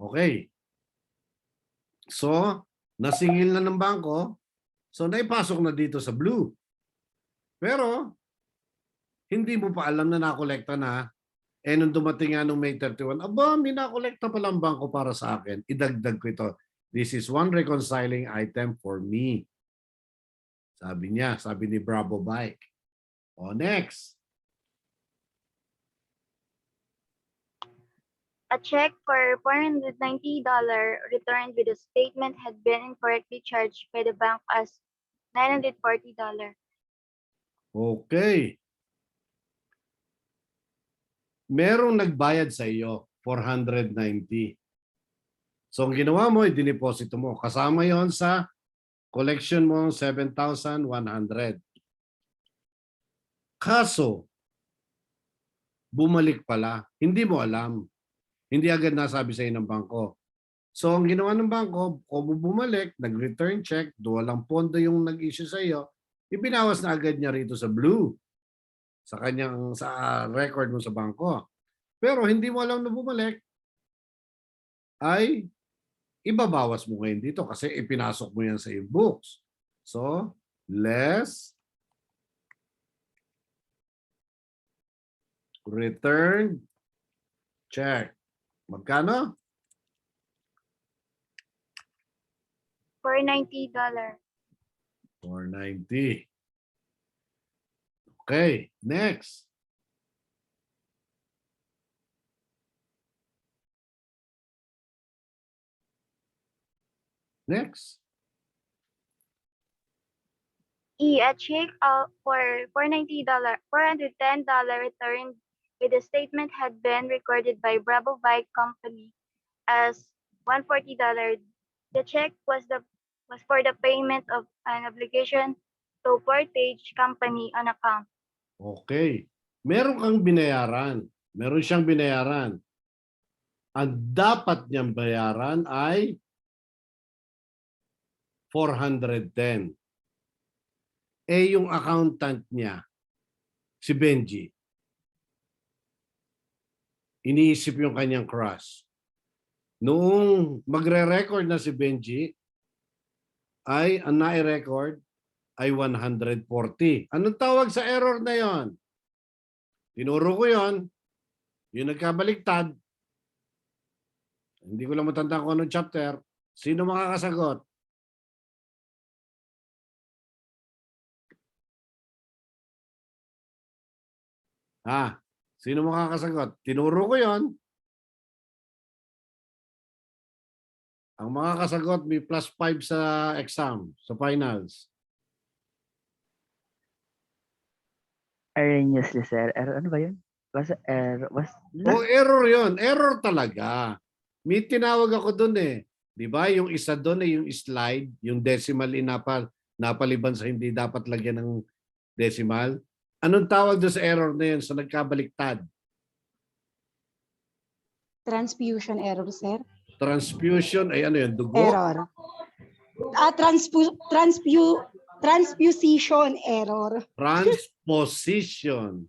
Okay. So, nasingil na ng bangko. So, naipasok na dito sa blue. Pero, hindi mo pa alam na nakolekta na. Eh, nung dumating nga nung May 31, aba, may nakolekta pa lang bangko para sa akin. Idagdag ko ito. This is one reconciling item for me. Sabi niya, sabi ni Bravo Bike. O, next. A check for $490 returned with a statement had been incorrectly charged by the bank as $940. Okay. Merong nagbayad sa iyo, 490. So, ang ginawa mo, i-deposito mo. Kasama yon sa collection mo, 7,100. Kaso, bumalik pala. Hindi mo alam. Hindi agad nasabi sa iyo ng bangko. So, ang ginawa ng bangko, kung bumalik, nag-return check, walang pondo yung nag-issue sa iyo, ibinawas na agad niya rito sa blue. Sa kanyang sa record mo sa bangko. Pero hindi mo alam na bumalik, ay ibabawas mo ngayon dito kasi ipinasok mo yan sa iyong books. So, less return check. Magkano? $490. 490. Okay, next. Next. A check for $410 returned with a statement had been recorded by Bravo Bike Company as $140. The check was for the payment of an obligation to Portage Company on account. Okay. Meron kang binayaran. Meron siyang binayaran. Ang dapat niyang bayaran ay 410. Eh, yung accountant niya, si Benji, iniisip yung kanyang crush. Noong magre-record na si Benji, ay ang nai-record ay 140. Anong tawag sa error na yon? Tinuro ko yon. Yung nagkabaliktad. Hindi ko lang matandaan kung anong chapter. Sino makakasagot? Sino makakasagot? Tinuro ko yon. Ang mga kasagot may +5 sa exam, sa finals. Erroneously, sir. Ano ba yun? Error yon. Error talaga. May tinawag ako doon eh. Di ba? Yung isa doon eh, yung slide, yung decimal napaliban sa hindi dapat lagyan ng decimal. Anong tawag doon sa error na yun sa nagkabaliktad? Transfusion error, sir. Transfusion ay ano yun? Dugo? Error. Transposition error. Transposition.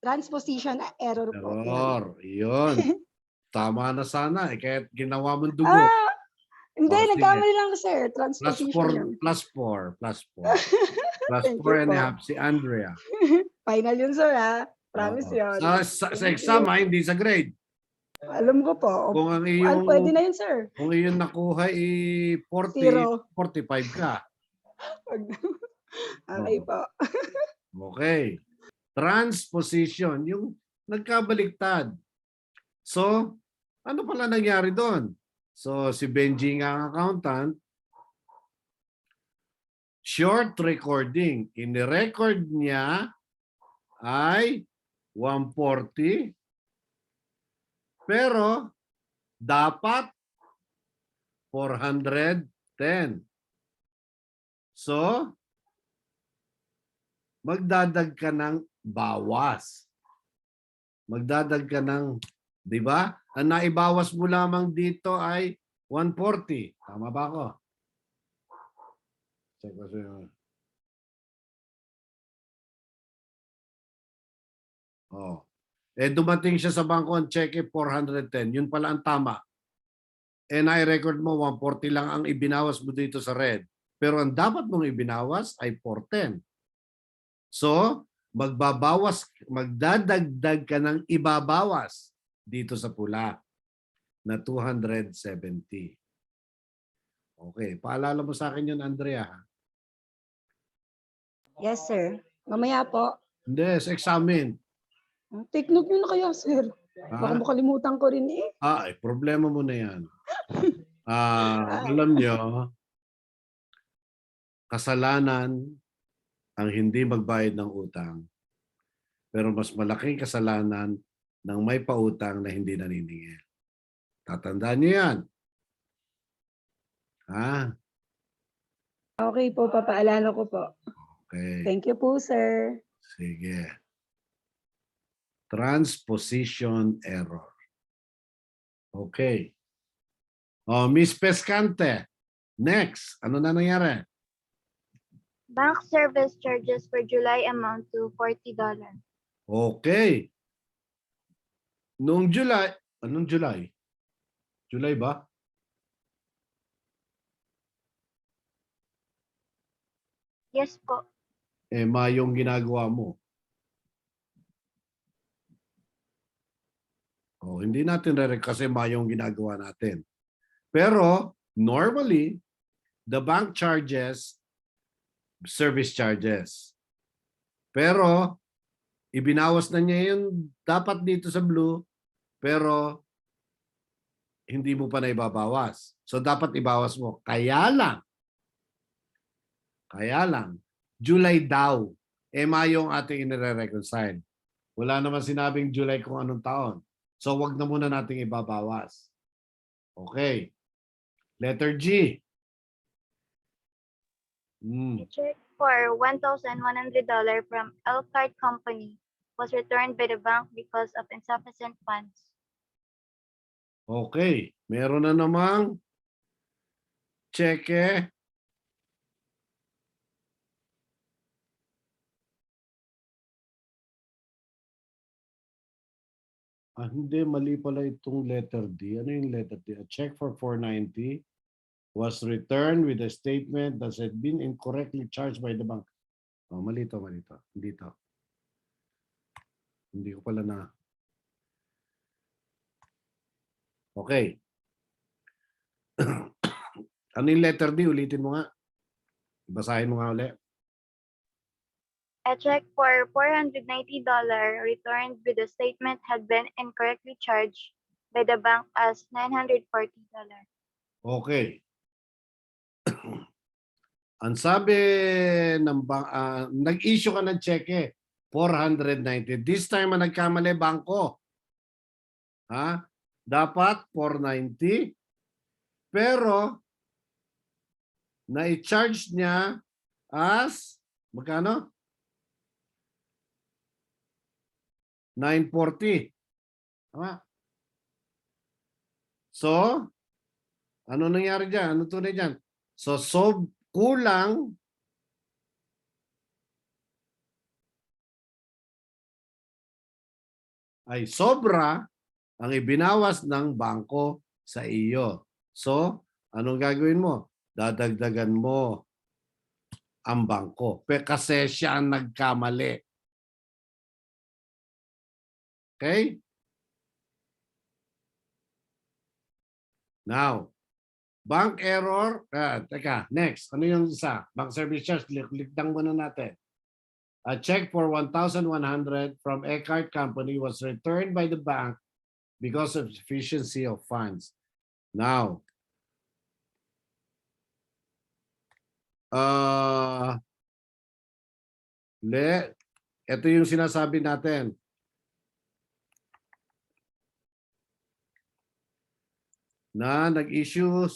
Transposition error po. Error. Yun. Tama na sana. Eh, kaya ginawa mong dugo. Hindi, nagkamali lang, sir. Plus Transposition. 4. Plus 4. Plus 4 and a half. Si Andrea. Final yun, sir, ha? Promise yun. Sa exam, hindi sa grade. Alam ko po. Kung ang iyong, pwede na yun, sir. kung iyong nakuha 40, Zero. 45 ka. Okay po. Okay. Transposition, yung nagkabaliktad. So, ano pala nangyari doon? So, si Benji nga ang accountant, short recording. In-record niya ay 140. Pero, dapat 410. So, magdadag ka ng bawas. Magdadag ka ng, di ba? Ang naibawas mo lamang dito ay 140. Tama ba ako? Check ko sa'yo. Oh. Eh, dumating siya sa bangko, ang cheque 410. Yun pala ang tama. And I-record mo 140 lang ang ibinawas mo dito sa red. Pero ang dapat mong ibinawas ay 410. So, magdadagdag ka ng ibabawas dito sa pula na 270. Okay, paalala mo sa akin yun, Andrea. Yes, sir. Mamaya po. Hindi, sa examen. Take note nyo na kaya, sir. Baka Ha? makalimutan ko rin eh. Ay, problema mo na yan. Alam nyo, kasalanan ang hindi magbayad ng utang. Pero mas malaking kasalanan ng may pautang na hindi naniningil. Tatandaan nyo yan. Ha? Okay po, papaalala ko po. Okay. Thank you po, sir. Sige. Transposition error. Okay. Oh, Miss Pescante. Next. Ano na nangyari? Bank service charges for July amount to $40. Okay. Noong July, anong July? July ba? Yes po. Mayong ginagawa mo. Oh, hindi natin kasi mayong ginagawa natin. Pero normally, the bank charges service charges. Pero ibinawas na niya yung dapat dito sa blue, pero hindi mo pa na ibabawas. So dapat ibawas mo. Kaya lang, July daw, mayong ating inire-reconcile. Wala naman sinabing July kung anong taon. So wag na muna nating ibabawas. Okay. Letter G. A check for $1,100 from Elkhart Company was returned by the bank because of insufficient funds. Okay. Meron na namang cheque. Hindi. Mali pala itong letter D. Ano yung letter D? A check for 490 was returned with a statement that had been incorrectly charged by the bank. Oh, mali to. Hindi to. Hindi ko pala na. Okay. Ano yung letter D? Ulitin mo nga. Basahin mo nga ulit. A check for $490 returned with the statement had been incorrectly charged by the bank as $940. Okay. Ang sabi ng bank, nag-issue ka ng cheque, 490. This time ang nagkamali, bangko. Ha? Dapat 490. Pero, na-charge niya as, magkano? 940. Tama? So, ano nangyari dyan? Ano tunay dyan? So, kulang ay sobra ang ibinawas ng bangko sa iyo. So, anong gagawin mo? Dadagdagan mo ang bangko. Kasi siya ang nagkamali. Okay? Now, bank error. Teka, next. Ano yung isa? Bank service charge. Likdang muna natin. A check for 1,100 from Eckhart Company was returned by the bank because of sufficiency of funds. Now, ito yung sinasabi natin. Na nag-issue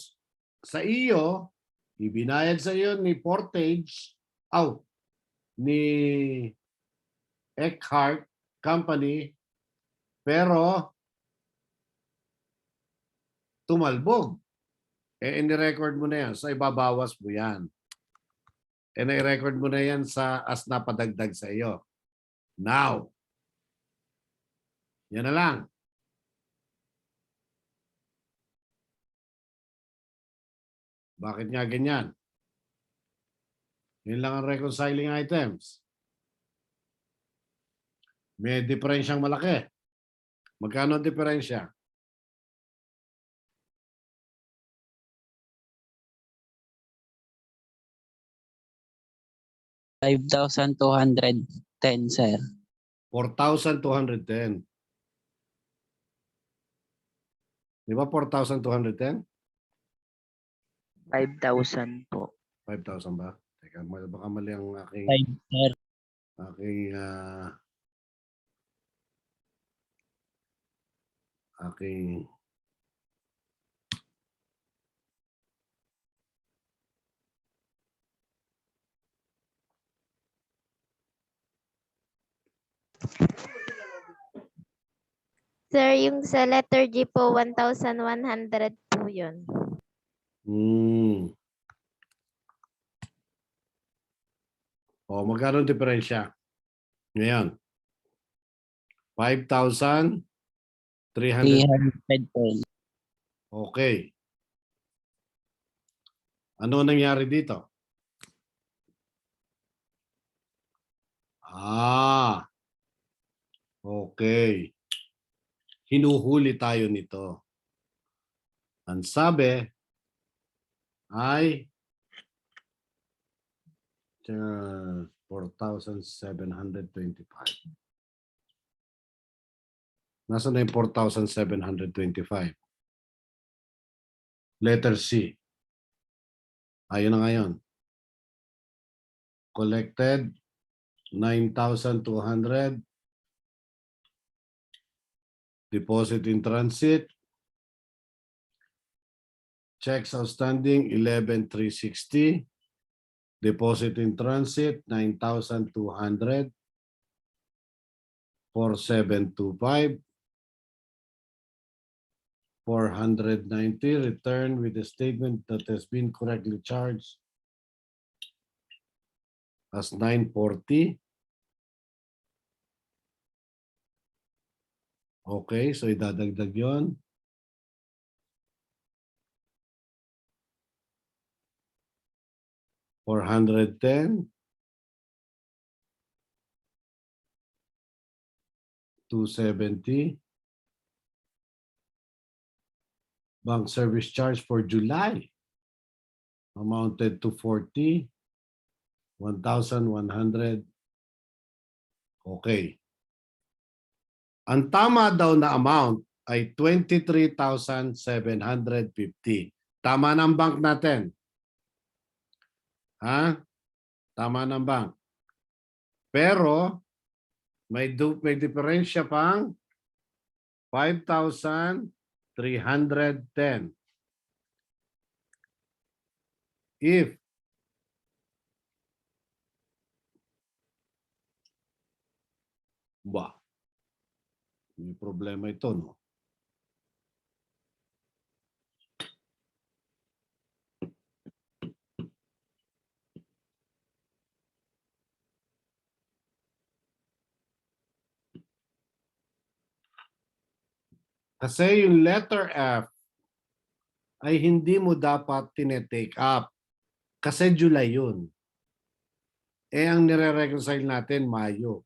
sa iyo, ibinayad sa iyo ni Portage, ni Eckhart Company, pero tumalbog. Ini-record mo na yan. So, ibabawas mo yan. I-record mo na yan as napadagdag sa iyo. Now, yan na lang. Bakit nga ganyan? Yun lang ang reconciling items. May diferensyang malaki. Magkano ang diferensya? $5,210, sir. 4,210. Di ba 4,210? 5,000 po. 5,000 ba? Teka, baka mali ang aking 5, sir. aking aking Sir, yung sa letter G po, 1,100 po yun. O, magkano ang diferensya? Ngayon, 5,300. 300 po. Okay. Ano nangyari dito? Okay. Hinuhuli tayo nito. Ang sabi ay 4,725. Nasaan na yung 4,725? Letter C. Ayun na ngayon. Collected 9,200. Deposit in transit. Checks outstanding 11,360. Deposit in transit 9,200. 4,725. 490. Return with a statement that has been correctly charged as 940. Okay, so idadagdag yon. $410. 270. Bank service charge for July amounted to 40. 1,100. Okay. Ang tama daw na amount ay 23,750. Tama ng bank natin. Ha? Tama ng bank. Pero may diferensya pang 5,310. If may problema ito, no? Kasi yung letter F ay hindi mo dapat tinetake up. Kasi July yun. Ang nire-reconcile natin, Mayo.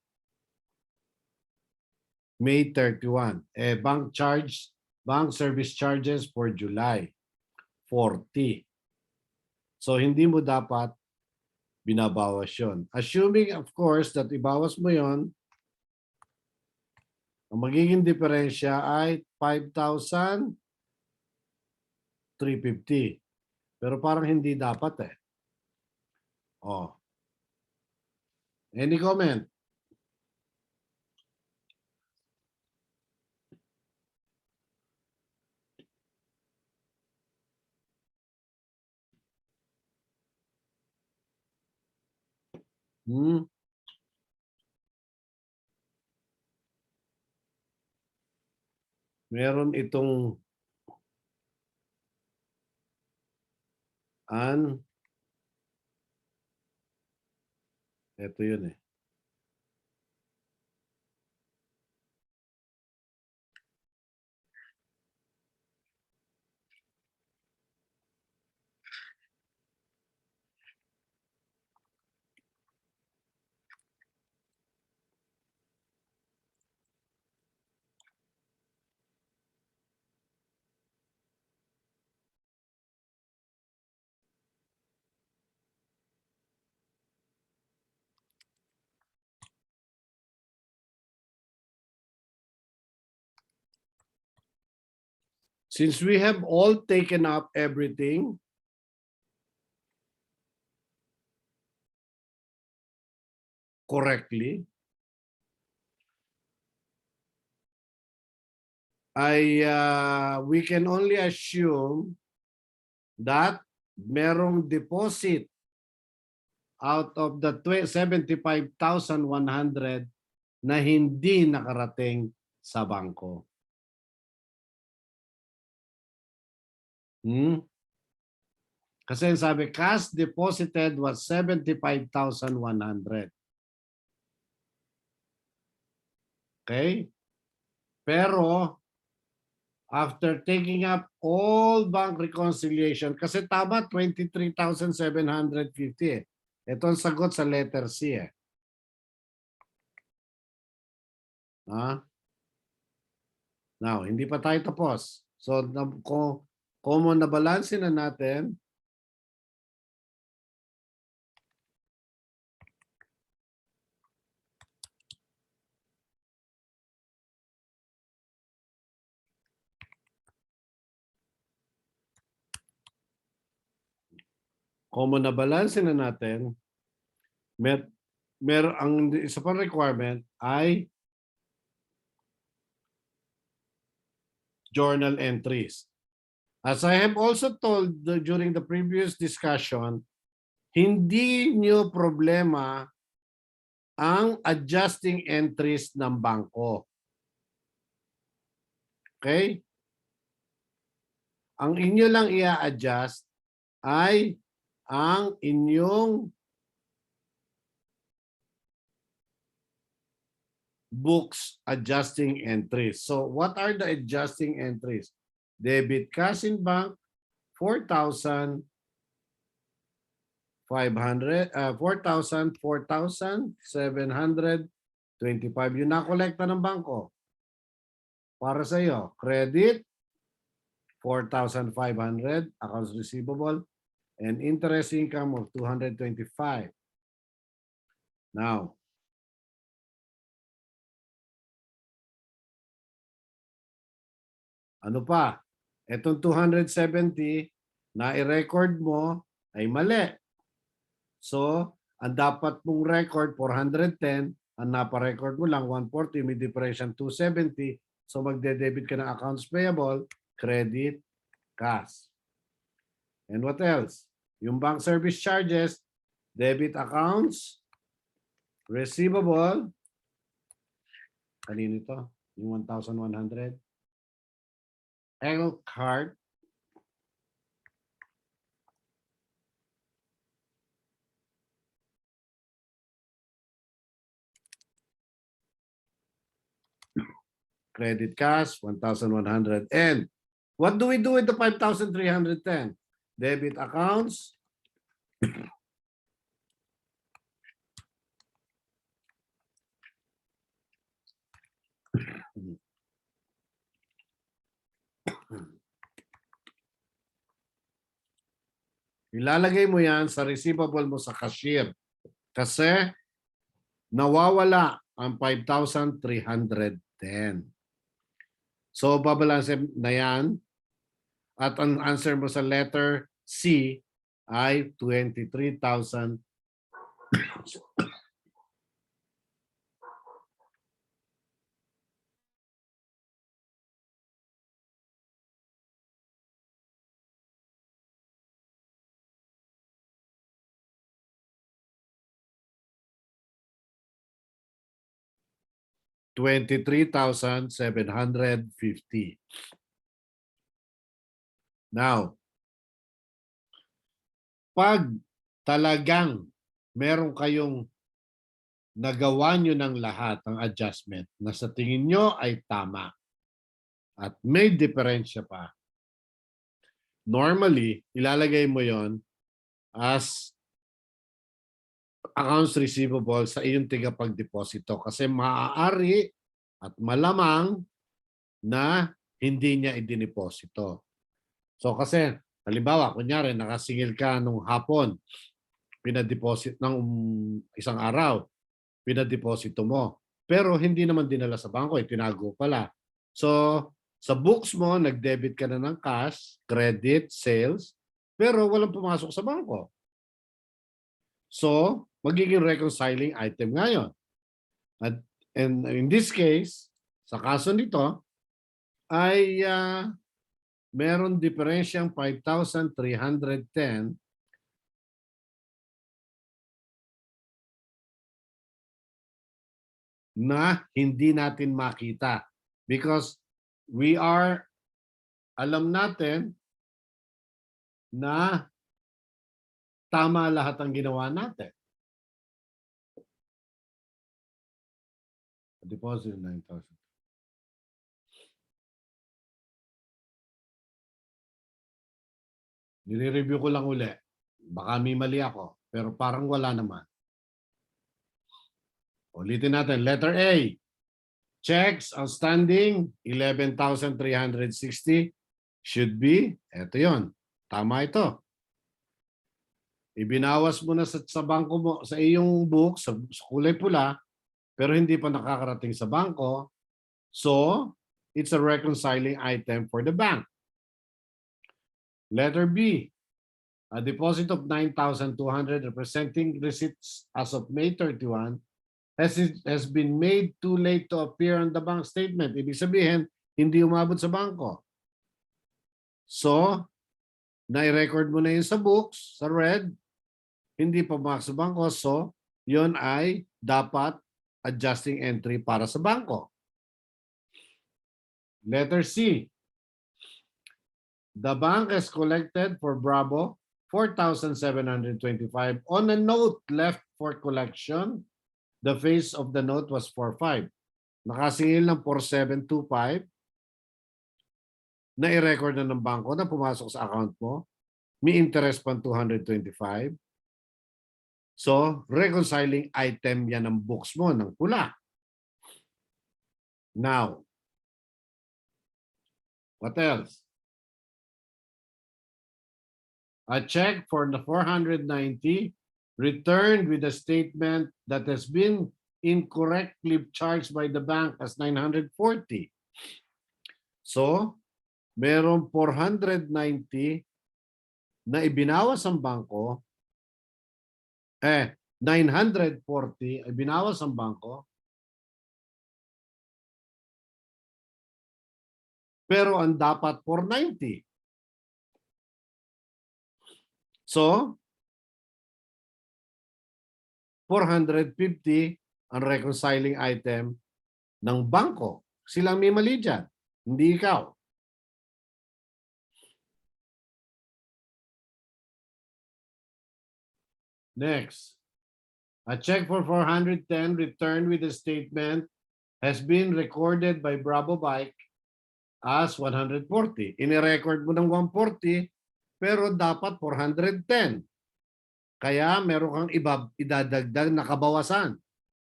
May 31. Bank service charges for July, 40. So, hindi mo dapat binabawas yun. Assuming, of course, that ibawas mo yon, ang magiging diferensya ay 5,350. Pero parang hindi dapat eh. Oh. Any comment? Meron itong ito yun eh. since we have all taken up everything, correctly, we can only assume that merong deposit out of the 75,100 na hindi nakarating sa bangko. Kasi sabi, cash deposited was 75,100. Okay? Pero, after taking up all bank reconciliation, kasi tama 23,750 eh. Ito ang sagot sa letter C eh. Now, hindi pa tayo tapos. So, kung nabalansin na natin, ang isa pang requirement ay journal entries. As I have also told during the previous discussion, hindi nyo problema ang adjusting entries ng bangko. Okay? Ang inyo lang i-adjust ay ang inyong books adjusting entries. So what are the adjusting entries? Debit cash in bank, 4,725. Yung nakolekta ng bangko. Para sa iyo, credit, 4,500, accounts receivable, and interest income of 225. Now, ano pa? Itong 270 na i-record mo ay mali. So, ang dapat mong record 410, ang napa-record mo lang 140, may depression 270. So, magde-debit ka ng accounts payable, credit, cash. And what else? Yung bank service charges, debit accounts, receivable, kanino ito? Yung 1,100. L card, credit cash, 1,100. And what do we do with the 5,310? Debit accounts, ilalagay mo yan sa receivable mo sa cashier. Kasi nawawala ang 5,310. So, babalansin na yan. At ang answer mo sa letter C ay 23,000. $23,750. Now, pag talagang meron kayong nagawa nyo ng lahat ng adjustment na sa tingin nyo ay tama at may diferensya pa, normally, ilalagay mo yon as accounts receivable sa iyong tigapagdeposito kasi maaari at malamang na hindi niya idineposito. So kasi, halimbawa, kunyari, nakasingil ka nung hapon, pinadeposit ng isang araw, pinadeposito mo. Pero hindi naman dinala sa bangko, tinago pala. So, Sa books mo, nag-debit ka na ng cash, credit, sales, pero walang pumasok sa bangko. So, magiging reconciling item ngayon. At and in this case, sa kaso nito, ay meron diferensyang 5,310 na hindi natin makita because alam natin na tama lahat ang ginawa natin. Deposit 9,000. Nire-review ko lang uli. Baka may mali ako, pero parang wala naman. Ulitin natin. Letter A. Checks outstanding 11,360 should be, eto yon. Tama ito. Ibinawas mo na sa bangko mo, sa iyong book, sa kulay pula, pero hindi pa nakakarating sa bangko. So, it's a reconciling item for the bank. Letter B. A deposit of 9,200 representing receipts as of May 31 has been made too late to appear on the bank statement. Ibig sabihin, hindi umabot sa bangko. So, nai-record mo na yun sa books, sa red, hindi pa pumasok sa bangko. So, yun ay dapat adjusting entry para sa bangko. Letter C. The bank has collected for Bravo 4,725 on a note left for collection. The face of the note was 4,500. Nakasingil ng 4,725 na i-record na ng bangko na pumasok sa account mo. May interest pa 225. So, reconciling item yan ng books mo ng pula. Now, what else? A check for the 490 returned with a statement that has been incorrectly charged by the bank as 940. So, merong 490 na ibinawas ang bangko, 940 ay binawas ang bangko, pero ang dapat 490. So, 450 ang reconciling item ng bangko. Silang may mali dyan, hindi ikaw. Next. A check for 410 returned with a statement has been recorded by Bravo Bike as 140. Ini-record mo ng 140 pero dapat 410. Kaya meron kang idadagdag na kabawasan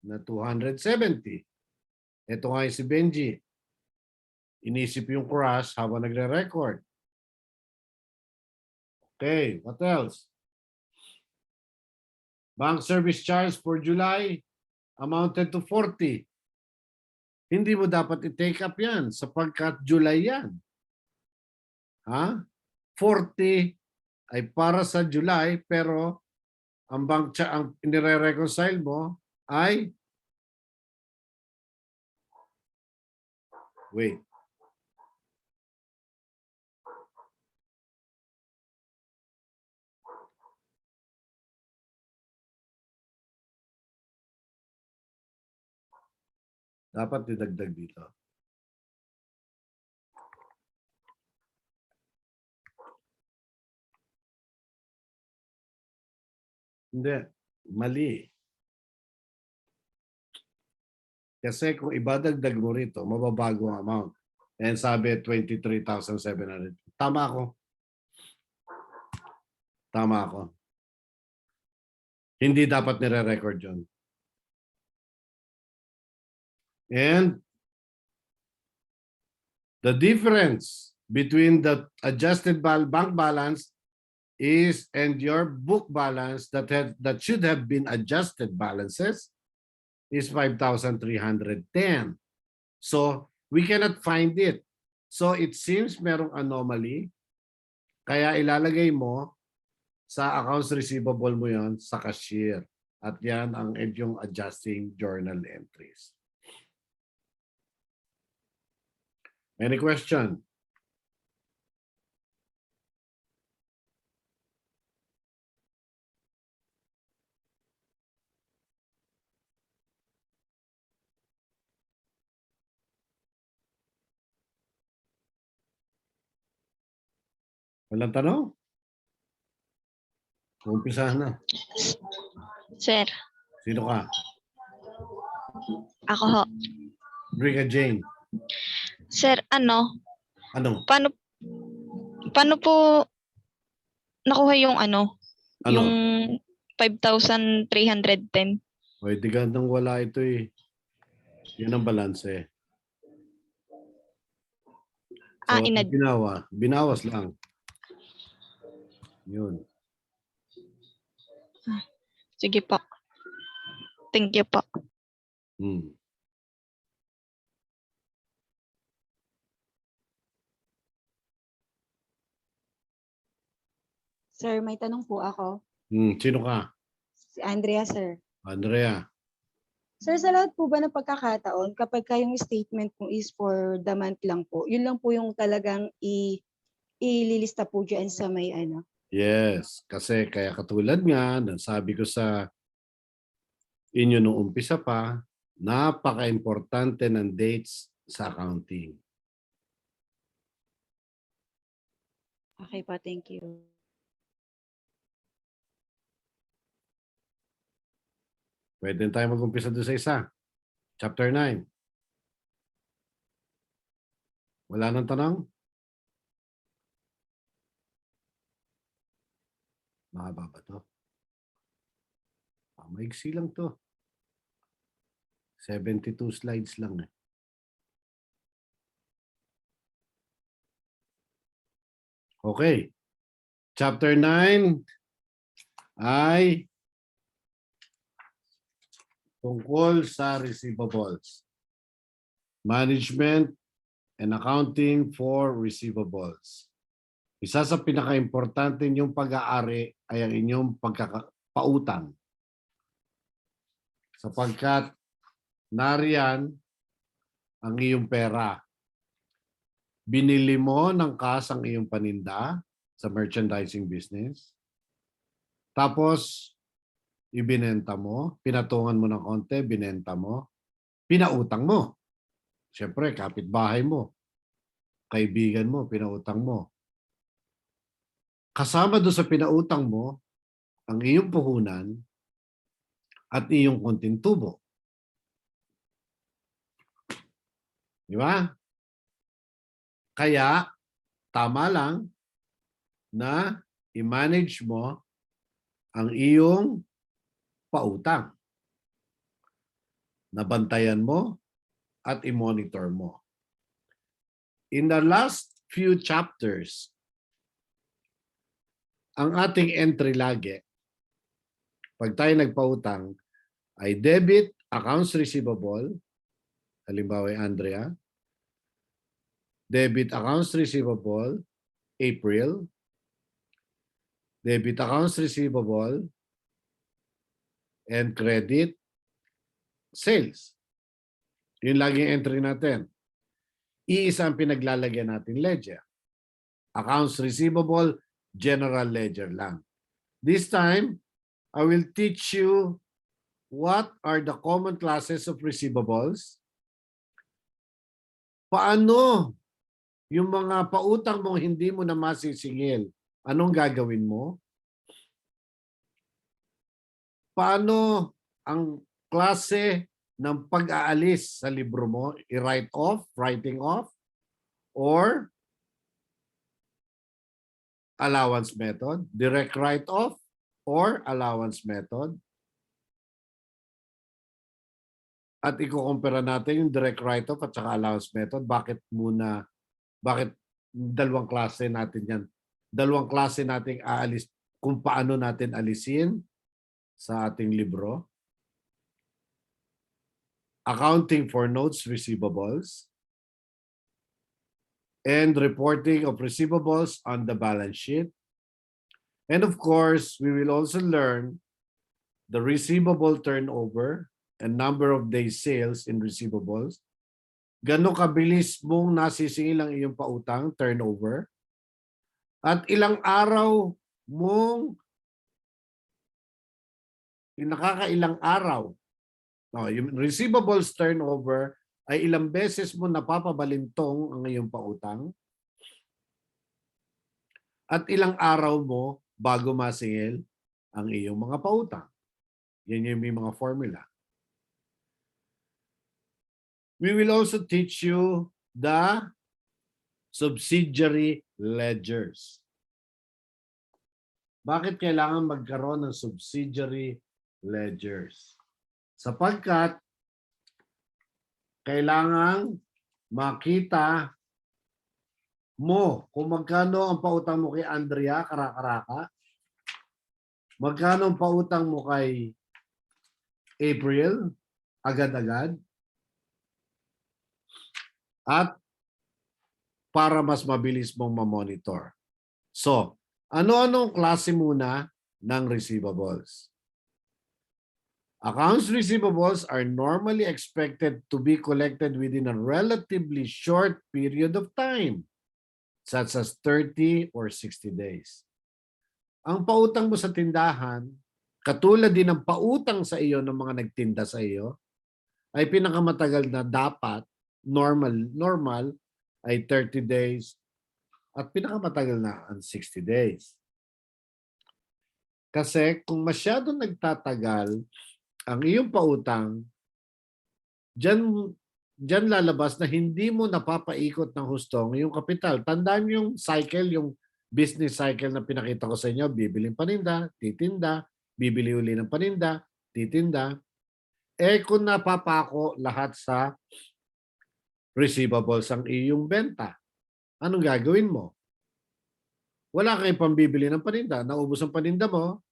na 270. Ito nga si Benji. Inisip yung crush habang nagre-record. Okay, what else? Bank service charge for July amounted to 40. Hindi mo dapat i-take up yan sapagkat July yan. Ha? 40 ay para sa July pero ang inire-reconcile mo ay wait. Dapat didagdag dito. Hindi. Mali. Kasi kung ibadagdag mo rito, mababago ang amount. And sabi 23,700. Tama ako. Tama ako. Hindi dapat nire-record yun. And the difference between the adjusted bank balance is and your book balance that should have been adjusted balances is 5,310. So we cannot find it So it seems merong anomaly. Kaya ilalagay mo sa accounts receivable mo yon sa cashier. At yan ang yung adjusting journal entries. Any question? Walang tanong? Umpisahan na. Sir, Sino ka? ako ho. Brigadier Jane. Sir, Ano? paano po nakuha yung Ano? yung 5,310? O, di gandang wala ito eh. Yan ang balanse. So, binawas lang. Yun. Sige po. Thank you po. Hmm. Sir, may tanong po ako. Sino ka? Si Andrea, sir. Andrea. Sir, sa lahat po ba ng pagkakataon, kapag kayong statement po is for the month lang po, yun lang po yung talagang ililista po dyan sa may ano? Yes. Kasi kaya katulad nga, sabi ko sa inyo nung umpisa pa, napaka-importante ng dates sa accounting. Okay po, thank you. Pwede tayo mag-umpisa doon sa isa. Chapter 9. Wala nang tanong? Mahaba ba to? Maigsi lang to. 72 slides lang eh. Okay. Chapter 9 ay tungkol sa receivables. Management and accounting for receivables. Isa sa pinaka-importante ninyong pag-aari ay ang inyong pautang. Sapagkat nariyan ang iyong pera. Binili mo ng cash ang iyong paninda sa merchandising business. Tapos, ibinenta mo, pinatungan mo ng konti, binenta mo, pinautang mo. Siyempre, kapitbahay mo, kaibigan mo, pinautang mo. Kasama doon sa pinautang mo, ang iyong puhunan at iyong konting tubo. Di ba? Kaya, tama lang na i-manage mo ang iyong pautang. Nabantayan mo at i-monitor mo. In the last few chapters, ang ating entry lagi, pag tayo nagpautang, ay debit accounts receivable, halimbawa Andrea, debit accounts receivable, April, debit accounts receivable, and credit, sales. Yun laging entry natin. Iisa ang pinaglalagyan natin ledger. Accounts receivable, general ledger lang. This time, I will teach you what are the common classes of receivables. Paano yung mga pautang mong hindi mo na masisingil, anong gagawin mo? Paano ang klase ng pag-aalis sa libro mo? I-write off, writing off, or allowance method, direct write-off, or allowance method. At ikukumpara natin yung direct write-off at saka allowance method. Bakit dalawang klase natin yan? Dalawang klase nating aalis, kung paano natin alisin sa ating libro. Accounting for notes receivables. and reporting of receivables on the balance sheet. And of course, we will also learn the receivable turnover and number of days sales in receivables. Gano'ng kabilis mong nasisingil ang iyong pautang, turnover. At ilang araw mong nakakailang araw. No, yung receivables turnover ay ilang beses mo napapabalintong ang iyong pautang at ilang araw mo bago masingil ang iyong mga pautang. Yan yung may mga formula. We will also teach you the subsidiary ledgers. Bakit kailangan magkaroon ng subsidiary ledgers? Sapagkat kailangan makita mo kung magkano ang pautang mo kay Andrea Karakaraka, magkano ang pautang mo kay April agad-agad, at para mas mabilis mong ma-monitor. So, ano-anong klase muna ng receivables? Accounts receivables are normally expected to be collected within a relatively short period of time, such as 30 or 60 days. Ang pautang mo sa tindahan, katulad din ng pautang sa iyo ng mga nagtinda sa iyo, ay pinakamatagal na dapat, normal ay 30 days at pinakamatagal na ang 60 days. Kasi kung masyado nagtatagal ang iyong pautang, dyan lalabas na hindi mo napapaikot ng husto ang iyong kapital. Tandaan yung cycle, yung business cycle na pinakita ko sa inyo. Bibiling paninda, titinda, bibili uli ng paninda, titinda. Kung napapako lahat sa receivables ang iyong benta, anong gagawin mo? Wala kang pambibili ng paninda. Naubos ang paninda mo,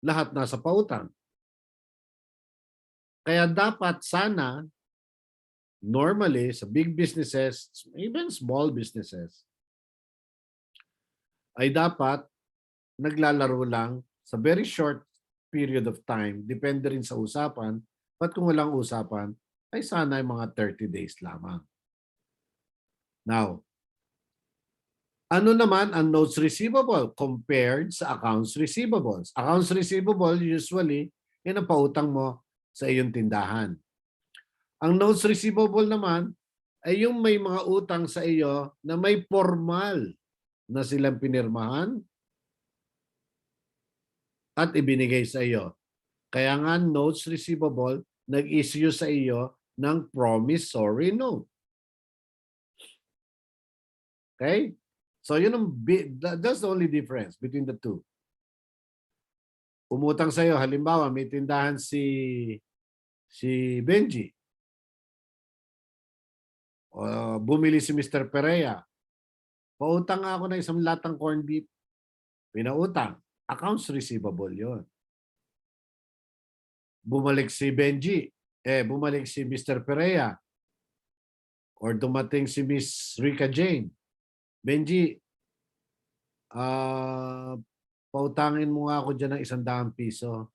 lahat nasa pautang. Kaya dapat sana, normally sa big businesses, even small businesses, ay dapat naglalaro lang sa very short period of time, depende rin sa usapan, but kung walang usapan, ay sana ay mga 30 days lamang. Now, ano naman ang notes receivable compared sa accounts receivables? Accounts receivable usually yan ang pautang mo sa iyong tindahan. Ang notes receivable naman ay yung may mga utang sa iyo na may formal na silang pinirmahan at ibinigay sa iyo. Kaya nga notes receivable nag-issue sa iyo ng promissory note. Okay? So that's the only difference between the two. Umutang sa iyo, halimbawa may tindahan si Benji. Bumili si Mr. Perea. Pautang ako na isang latang corned beef. Pinautang. Accounts receivable yon. Bumalik si Benji. Bumalik si Mr. Perea. Or dumating si Miss Rica Jane. Benji, pautangin mo nga ako dyan ng 100 piso.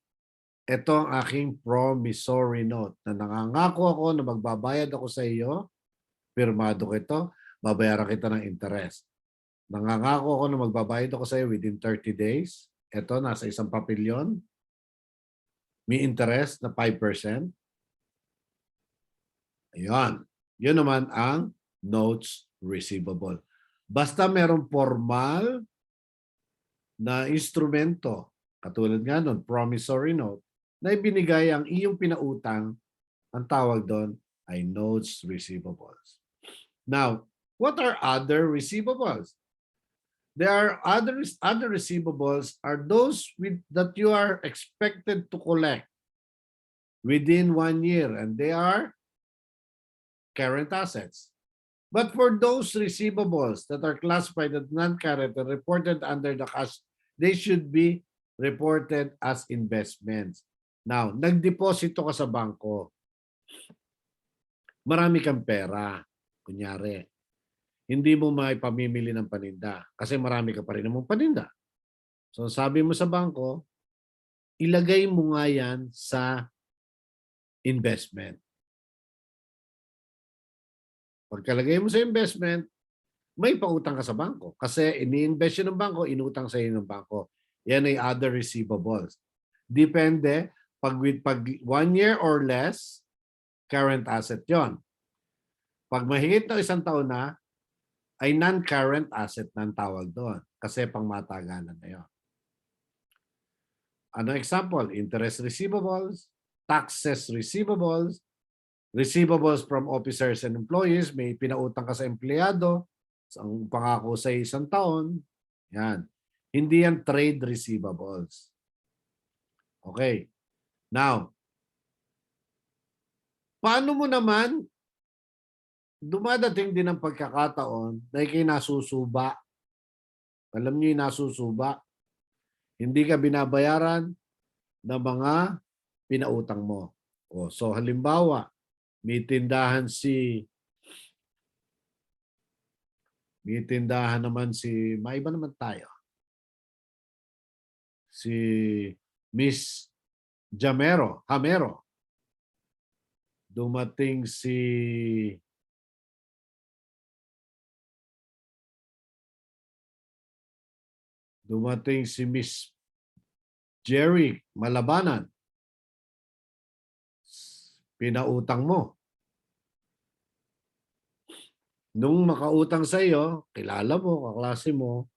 Ito ang aking promissory note na nangangako ako na magbabayad ako sa iyo. Pirmado ko ito, babayaran kita ng interest. Nangangako ako na magbabayad ako sa iyo within 30 days. Ito, nasa isang papilyon. May interest na 5%. Ayan. Yun naman ang notes receivable. Basta merong formal na instrumento, katulad nga nun, promissory note, na ibinigay ang iyong pinautang, ang tawag doon ay notes receivables. Now, what are other receivables? There are other receivables are those that you are expected to collect within 1 year, and they are current assets. But for those receivables that are classified as non-current and reported under the cash, they should be reported as investments. Now, nagdeposito ka sa bangko. Marami kang pera, kunyari. hindi mo maipamimili ng paninda kasi marami ka pa rin namang paninda. So sabi mo sa bangko, ilagay mo nga yan sa investment. Pagkalagay mo sa investment, may pautang ka sa bangko. Kasi ini-invest yun ng bangko, inutang sa iyo ng bangko. Yan ay other receivables. Depende, pag 1 year or less, current asset yon. Pag mahigit na 1 taon na, ay non-current asset ng tawag doon. Kasi pangmatagalan na yun. Ano example? Interest receivables, taxes receivables, receivables from officers and employees, may pinautang ka sa empleyado, ang pangako sa 1 taon, yan. Hindi yan trade receivables. Okay. Now, paano mo naman dumadating din ang pagkakataon na ikay nasusuba? Alam niyo yung nasusuba? Hindi ka binabayaran ng mga pinautang mo. O, so halimbawa, may tindahan naman si, maiba naman tayo. Si Miss Hamero. Dumating si Miss Jerry Malabanan. Pinautang mo. Nung makautang sa iyo, kilala mo, kaklase mo,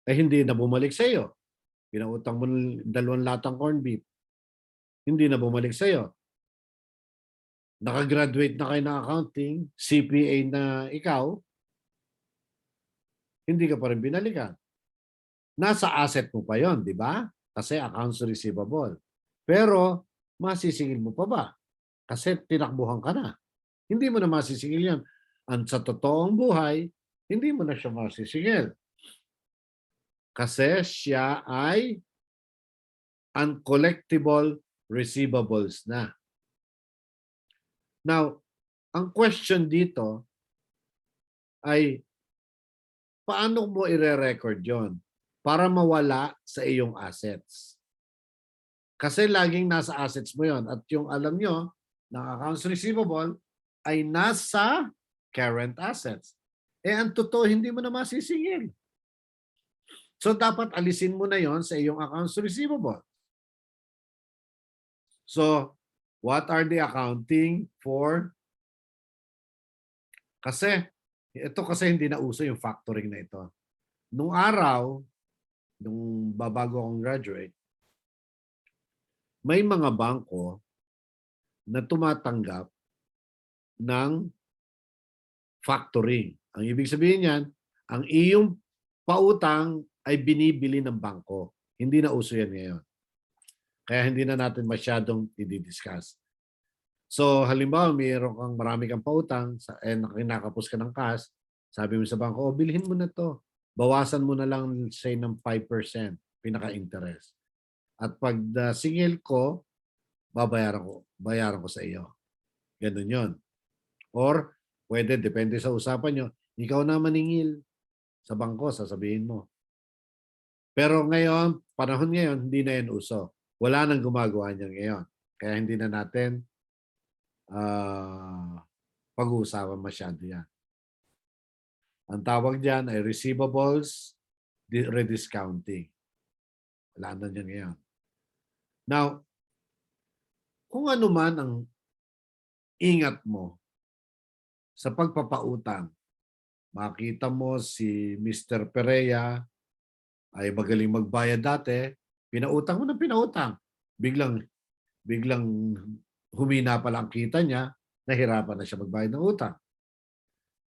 hindi na bumalik sa iyo. Pinautang mo 2 latang corned beef. Hindi na bumalik sa iyo. Nakagraduate na kayo ng accounting, CPA na ikaw, hindi ka pa rin binalikan. Nasa asset mo pa yon, di ba? Kasi accounts receivable. Pero, masisingil mo pa ba? Kasi tinakbuhan ka na. Hindi mo na masisingil yan. Sa totoong buhay, hindi mo na siya masisingil. Kasi siya ay uncollectible receivables na. Now, ang question dito ay paano mo ire-record yon para mawala sa iyong assets? Kasi laging nasa assets mo yon at yung alam nyo, ng accounts receivable ay nasa current assets. Ang totoo, hindi mo na masisingil. So, dapat alisin mo na yon sa iyong accounts receivable. So, what are the accounting for? Kasi, ito kasi hindi na uso yung factoring na ito. Nung araw, nung babago akong graduate, may mga bangko na tumatanggap ng factoring. Ang ibig sabihin yan, ang iyong pautang ay binibili ng bangko. Hindi na uso yan ngayon. Kaya hindi na natin masyadong i-discuss. So, halimbawa, marami kang pautang, kinakapos ka ng cash, sabi mo sa bangko, bilhin mo na to. Bawasan mo na lang, say, ng 5%, pinaka-interest. At pag singil ko, bayaran ko sa iyo. Ganun yon. Or, pwede, depende sa usapan nyo, ikaw na maningil sa bangko, sasabihin mo. Pero ngayon, panahon ngayon, hindi na yan uso. Wala nang gumagawa niyan ngayon. Kaya hindi na natin pag-uusapan masyado yan. Ang tawag dyan ay receivables rediscounting. Wala na yan ngayon. Now, kung ano man ang ingat mo sa pagpapautang, makita mo si Mr. Perea ay magaling magbayad dati, pinautang mo ng pinautang. Biglang humina pala ang kita niya, nahirapan na siya magbayad ng utang.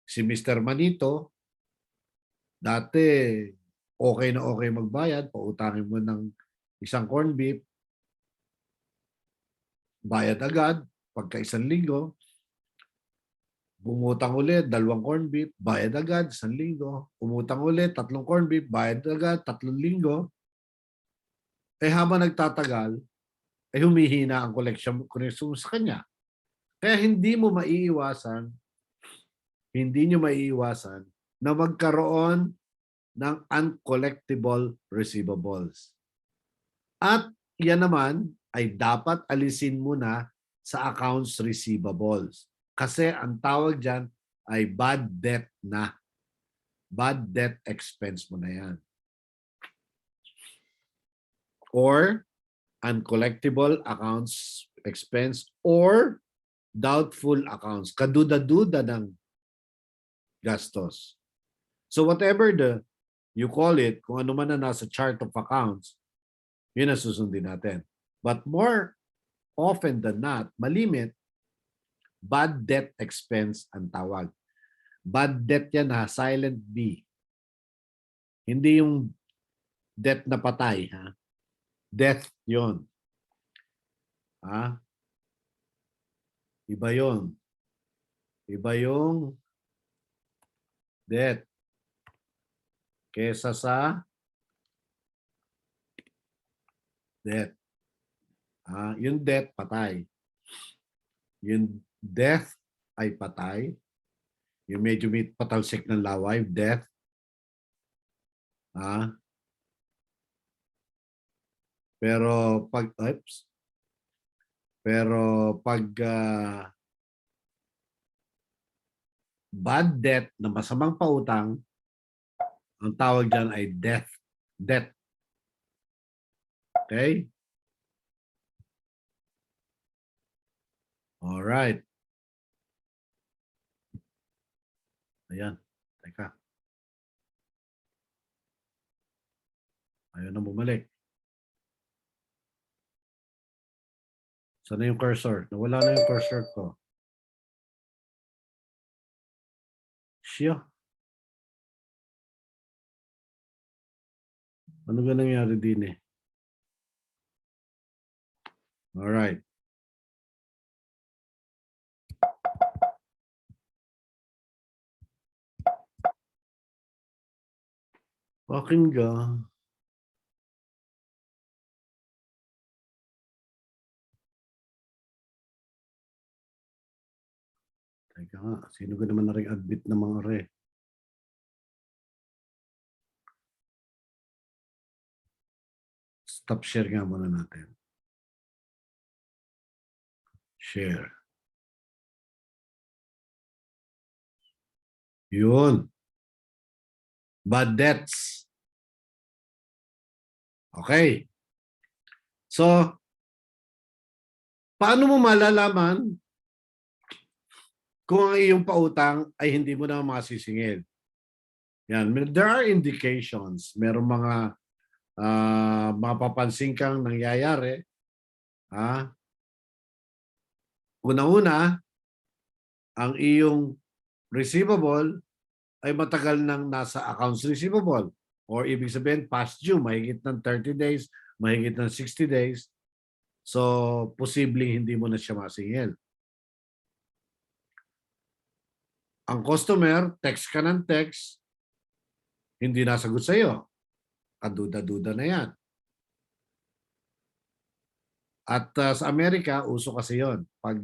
Si Mr. Manito, dati okay na okay magbayad, pautangin mo ng 1 corned beef, bayad agad, pagka 1 linggo, umutang ulit, 2 corned beef, bayad agad, 1 linggo, umutang ulit, 3 corned beef, bayad agad, 3 linggo. Habang nagtatagal, humihina ang connection sa kanya. Kaya hindi mo maiiwasan hindi nyo maiiwasan na magkaroon ng uncollectible receivables. At yan naman ay dapat alisin muna sa accounts receivables. Kasi ang tawag dyan ay bad debt na. Bad debt expense mo na yan. Or uncollectible accounts expense or doubtful accounts. Kaduda-duda ng gastos. So whatever you call it, kung ano man na nasa chart of accounts, yun ang susundin natin. But more often than not, malimit, bad debt expense ang tawag. Bad debt yan ha, silent B. Hindi yung debt na patay. Ha? Death yon. Ha? Iba yon. Iba yung debt. Kesa sa death. Yung death, patay. Yung death ay patay. Yung medyo may patalsik ng laway, death. Pero pag bad debt na masamang pautang, ang tawag dyan ay death. Debt. Okay? Alright. Ayan. Teka. Ayaw na bumalik. Saan na yung cursor? Nawala na yung cursor ko. Siya. Ano ba nangyari din eh? Alright. Pakinggan. Teka nga, sino ba naman na rin admit ng mga re? Stop share nga muna natin. Share. Yun. Bad debts. Okay. So, paano mo malalaman kung ang iyong pautang ay hindi mo na masisingil? Yan. There are indications. Merong mga mapapansin kang nangyayari. Una-una, ang iyong receivable ay matagal nang nasa accounts receivable. Or ibig sabihin, past due, mahigit ng 30 days, mahigit ng 60 days. So, posibleng hindi mo na siya masingil. Ang customer, text ka ng text, hindi nasagot sa iyo. Kaduda-duda na yan. At sa Amerika, uso kasi yon. Pag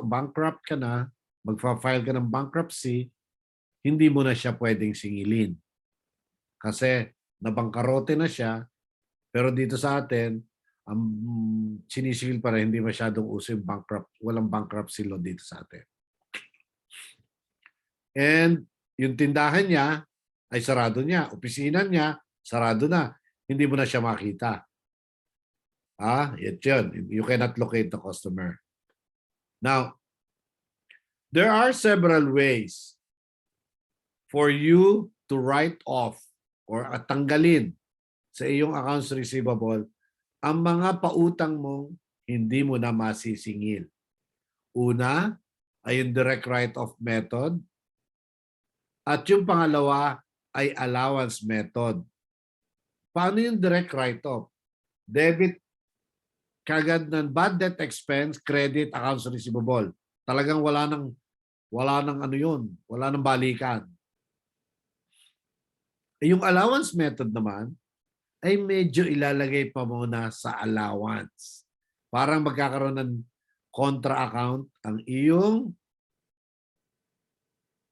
bankrupt ka na, magfa-file ka ng bankruptcy, hindi mo na siya pwedeng singilin. Kasi nabangkarote na siya, pero dito sa atin, ang sinisingil pa rin, hindi masyadong uso yung walang bankruptcy law dito sa atin. And yung tindahan niya ay sarado niya. Opisina niya, sarado na. Hindi mo na siya makita. Yun. You cannot locate the customer. Now, there are several ways for you to write off or tanggalin sa iyong accounts receivable ang mga pautang mong hindi mo na masisingil. Una ay yung direct write-off method. At yung pangalawa ay allowance method. Paano yung direct write-off? Debit kagad ng bad debt expense, credit, accounts receivable. Talagang wala nang ano yun. Wala nang balikan. Yung allowance method naman ay medyo ilalagay pa muna sa allowance. Parang magkakaroon ng contra account ang iyong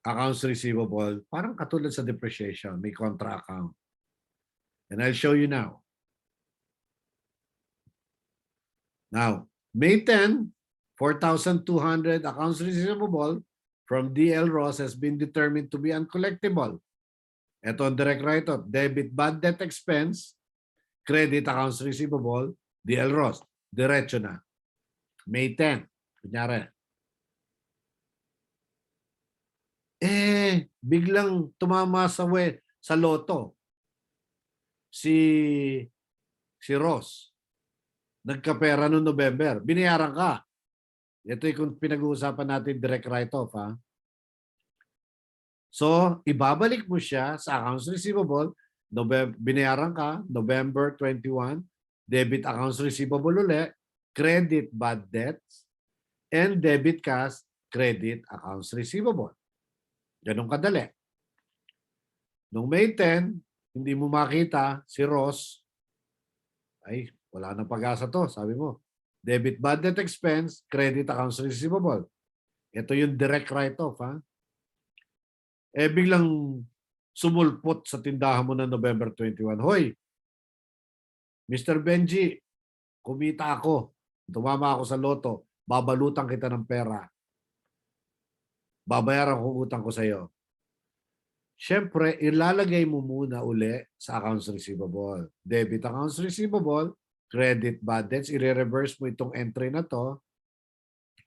accounts receivable, parang katulad sa depreciation, may contra account. And I'll show you now. Now, May 10, 4,200 accounts receivable from DL Ross has been determined to be uncollectible. Ito ang direct write-off. Debit bad debt expense, credit accounts receivable, DL Ross. Diretso na. May 10. Kunyari. Biglang tumama sa loto. Si Ross. Nagkapera noong November. Binayaran ka. Ito yung pinag-uusapan natin direct write-off. Ha? So, ibabalik mo siya sa accounts receivable. Binayaran ka, November 21. Debit accounts receivable uli. Credit bad debts. And debit cash, credit accounts receivable. Ganun kadali. Noong May 10, hindi mo makita si Ross, ay, wala nang pag-asa to, sabi mo. Debit bad debt expense, credit accounts receivable. Ito yung direct write-off, ha? Biglang sumulpot sa tindahan mo na November 21. Hoy, Mr. Benji, kumita ako. Tumama ako sa loto. Babalutan kita ng pera. Babayaran ko utang ko sa iyo. Siyempre, ilalagay mo muna uli sa accounts receivable. Debit accounts receivable, credit bad debts, i-reverse mo itong entry na to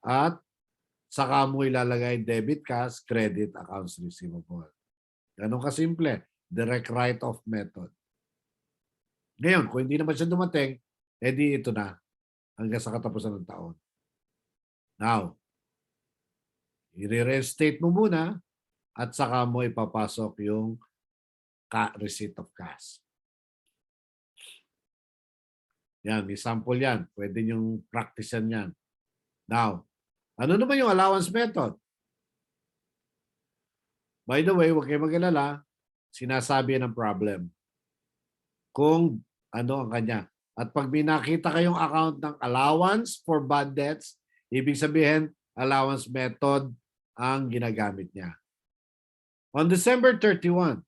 at saka mo ilalagay debit cash, credit accounts receivable. Ganun kasimple. Direct write-off method. Ngayon, kung hindi naman siya dumating, edi ito na hanggang sa katapusan ng taon. Now, i-reinstate mo muna at saka mo ipapasok yung receipt of cash. Yan, may sample yan. Pwede niyong practicean yan. Now, ano naman yung allowance method? By the way, huwag kayo mag-alala, sinasabi ng problem. Kung ano ang kanya. At pag may nakita kayong account ng allowance for bad debts, ibig sabihin, allowance method ang ginagamit niya. On December 31,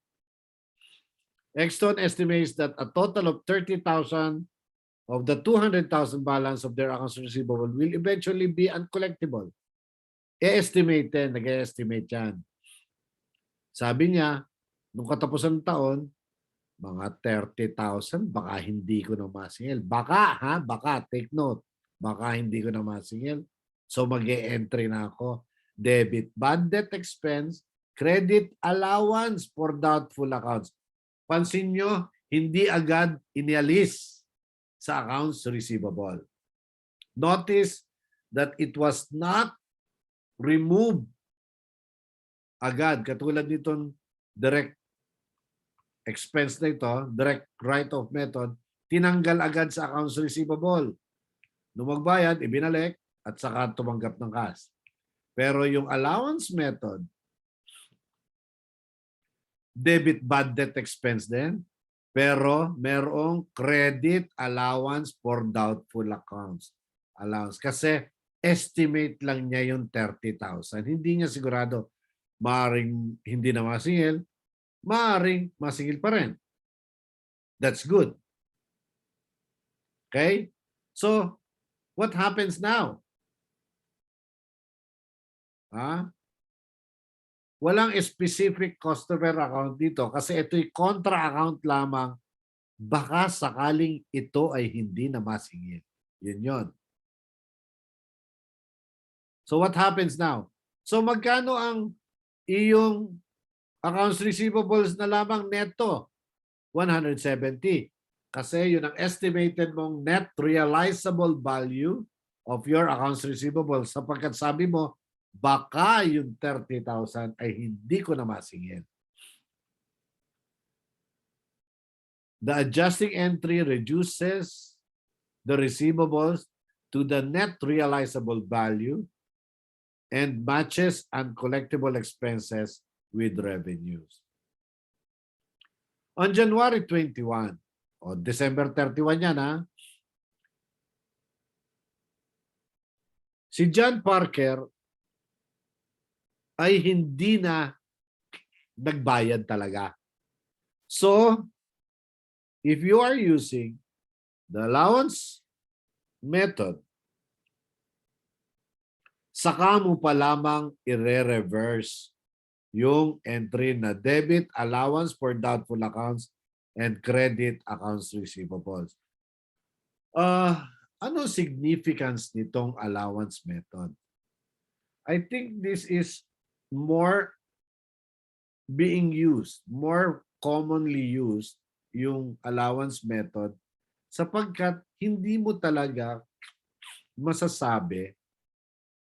Exton estimates that a total of 30,000 of the 200,000 balance of their accounts receivable will eventually be uncollectible. E-estimate, nag-estimate yan. Sabi niya, nung katapusan ng taon, mga 30,000, baka hindi ko na masingil. Baka, ha? Baka, take note. Baka hindi ko na masingil. So mag-e-entry na ako. Debit bad debt expense, credit allowance for doubtful accounts. Pansin nyo, hindi agad inialis sa accounts receivable. Notice that it was not removed agad. Katulad nitong direct expense na ito, direct write-off method, tinanggal agad sa accounts receivable. Nung magbayad, ibinalik at saka tumanggap ng cash. Pero yung allowance method, debit bad debt expense din, pero merong credit allowance for doubtful accounts. Allowance. Kasi estimate lang niya yung 30,000. Hindi niya sigurado. Maaring hindi na masingil, maaring masingil pa rin. That's good. Okay? So, what happens now? Walang specific customer account dito kasi ito'y contra account lamang. Baka sakaling ito ay hindi na masingil. Yun yun. So what happens now? So magkano ang iyong accounts receivables na lamang neto? 170. Kasi yun ang estimated mong net realizable value of your accounts receivable. Sapagkat sabi mo, baka yung 30,000 ay hindi ko na masingil. The adjusting entry reduces the receivables to the net realizable value and matches uncollectible expenses with revenues. On January 21, o December 31 yan ha, si John Parker ay hindi na nagbayad talaga. So, if you are using the allowance method, saka mo pa lamang i-reverse yung entry na debit allowance for doubtful accounts and credit accounts receivables. Ano significance nitong allowance method? I think this is more being used, more commonly used yung allowance method sapagkat hindi mo talaga masasabi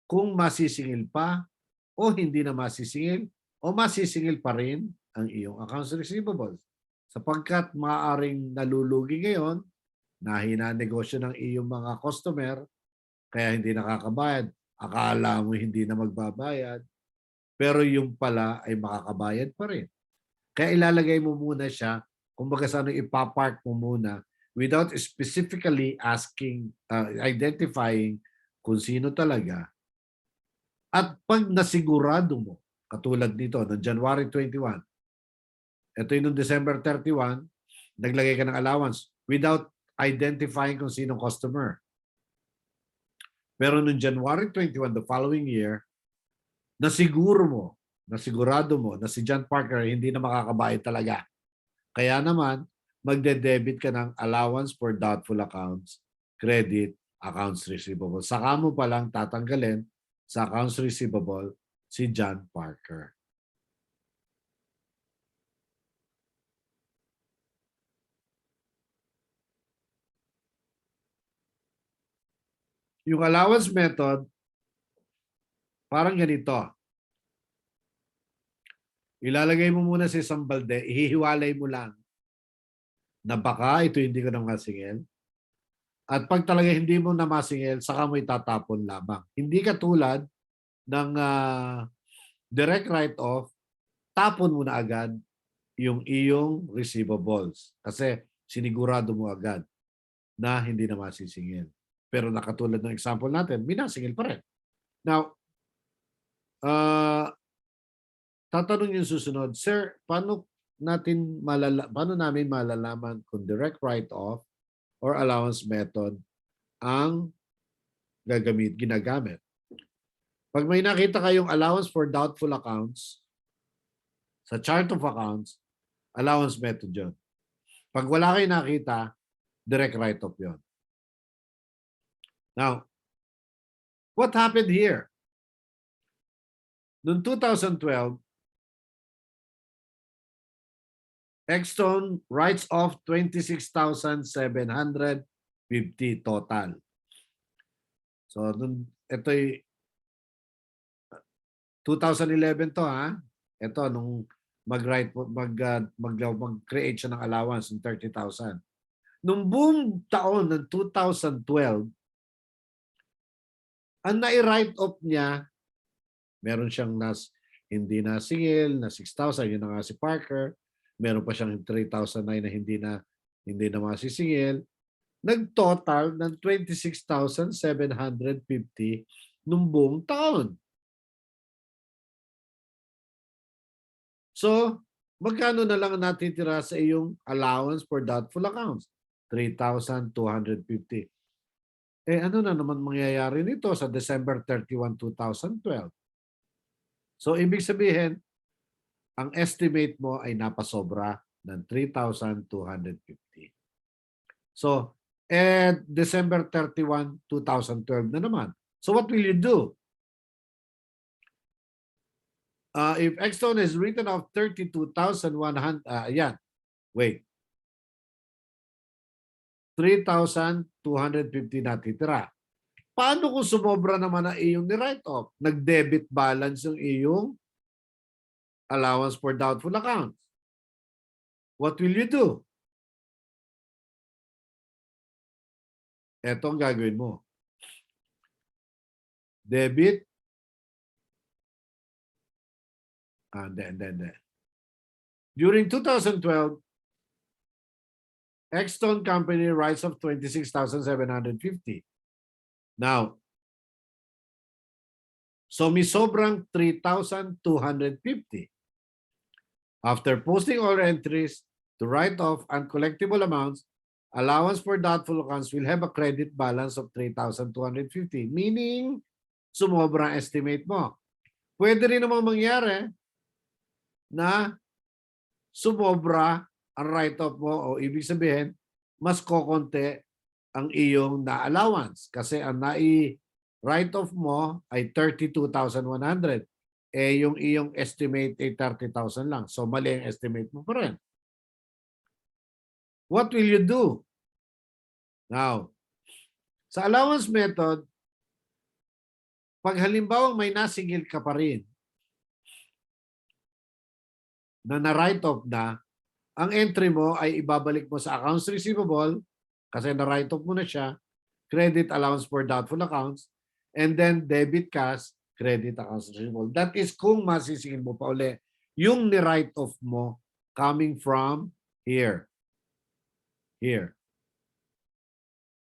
kung masisingil pa o hindi na masisingil o masisingil pa rin ang iyong accounts receivables. Sapagkat maaaring nalulugi ngayon, nahina negosyo ng iyong mga customer, kaya hindi nakakabayad. Akala mo hindi na magbabayad, pero yung pala ay makakabayad pa rin. Kaya ilalagay mo muna siya, kumbaga sa ano ipapark mo muna without specifically asking, identifying kung sino talaga. At pag nasigurado mo, katulad nito, noong January 21, ito yung noong December 31, naglagay ka ng allowance without identifying kung sinong customer. Pero noong January 21, the following year, nasigurado mo na si John Parker hindi na makakabayad talaga. Kaya naman, magde-debit ka ng allowance for doubtful accounts, credit, accounts receivable. Saka mo palang tatanggalin sa accounts receivable si John Parker. Yung allowance method, parang ganito. Ilalagay mo muna sa isang balde, ihihiwalay mo lang na baka ito hindi ko na masingil. At pag talaga hindi mo na masingil, saka mo itatapon lamang. Hindi katulad ng direct write-off, tapon mo na agad yung iyong receivables. Kasi sinigurado mo agad na hindi na masisingil. Pero nakatulad ng example natin, minasingil pa rin. Now, tatanong yung susunod, Sir, paano namin malalaman kung direct write-off or allowance method ang ginagamit? Pag may nakita kayong allowance for doubtful accounts, sa chart of accounts, allowance method yun. Pag wala kayo nakita, direct write-off yun. Now, what happened here? Noong 2012, Exxon writes off 26,750 total. So, ito'y 2011 to ha. Ito, nung mag-create siya ng allowance ng 30,000. Nung buong taon ng 2012, ang nai-write off niya, meron siyang hindi na singil, na 6,000, yun na nga si Parker. Meron pa siyang 3,009 na hindi na masisingil. Nag-total ng 26,750 nung buong taon. So, magkano na lang natitira sa iyong allowance for doubtful accounts? 3,250. Ano na naman mangyayari nito sa December 31, 2012? So, ibig sabihin, ang estimate mo ay napasobra ng 3,250. So, December 31, 2012 na naman. So, what will you do? If Exxon is written off 32,100, yan. Wait. 3,250 natitira. Paano kung sumobra naman ang iyong ni-write off? Nag-debit balance yung iyong allowance for doubtful accounts. What will you do? Ito ang gagawin mo. Debit. Then. During 2012, Exxon Company writes off 26,750. Now, so may sobrang 3,250. After posting all entries to write off uncollectible amounts, allowance for doubtful accounts will have a credit balance of 3,250, meaning sumobra ang estimate mo. Pwede rin naman mangyari na sumobra ang write-off mo o ibig sabihin, mas kokonti ang iyong na-allowance kasi ang nai-write-off mo ay 32,100. Yung iyong estimate ay 30,000 lang. So mali ang estimate mo pa rin. What will you do? Now, sa allowance method, pag halimbawa may nasingil ka pa rin na na-write off na, ang entry mo ay ibabalik mo sa accounts receivable kasi na-write off mo na siya, credit allowance for doubtful accounts, and then debit cash, credit accounts receivable. That is kung masisingil mo pa uli yung ni-write off mo coming from here. Here.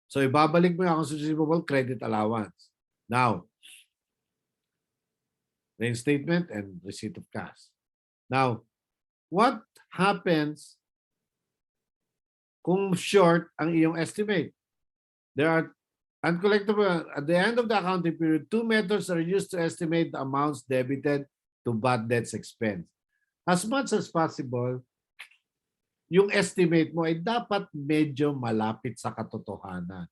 So ibabalik mo yung accounts receivable, credit allowance. Now, reinstatement and receipt of cash. Now, what happens kung short ang iyong estimate? There are uncollectible. At the end of the accounting period, two methods are used to estimate the amounts debited to bad debts expense. As much as possible, yung estimate mo ay dapat medyo malapit sa katotohanan.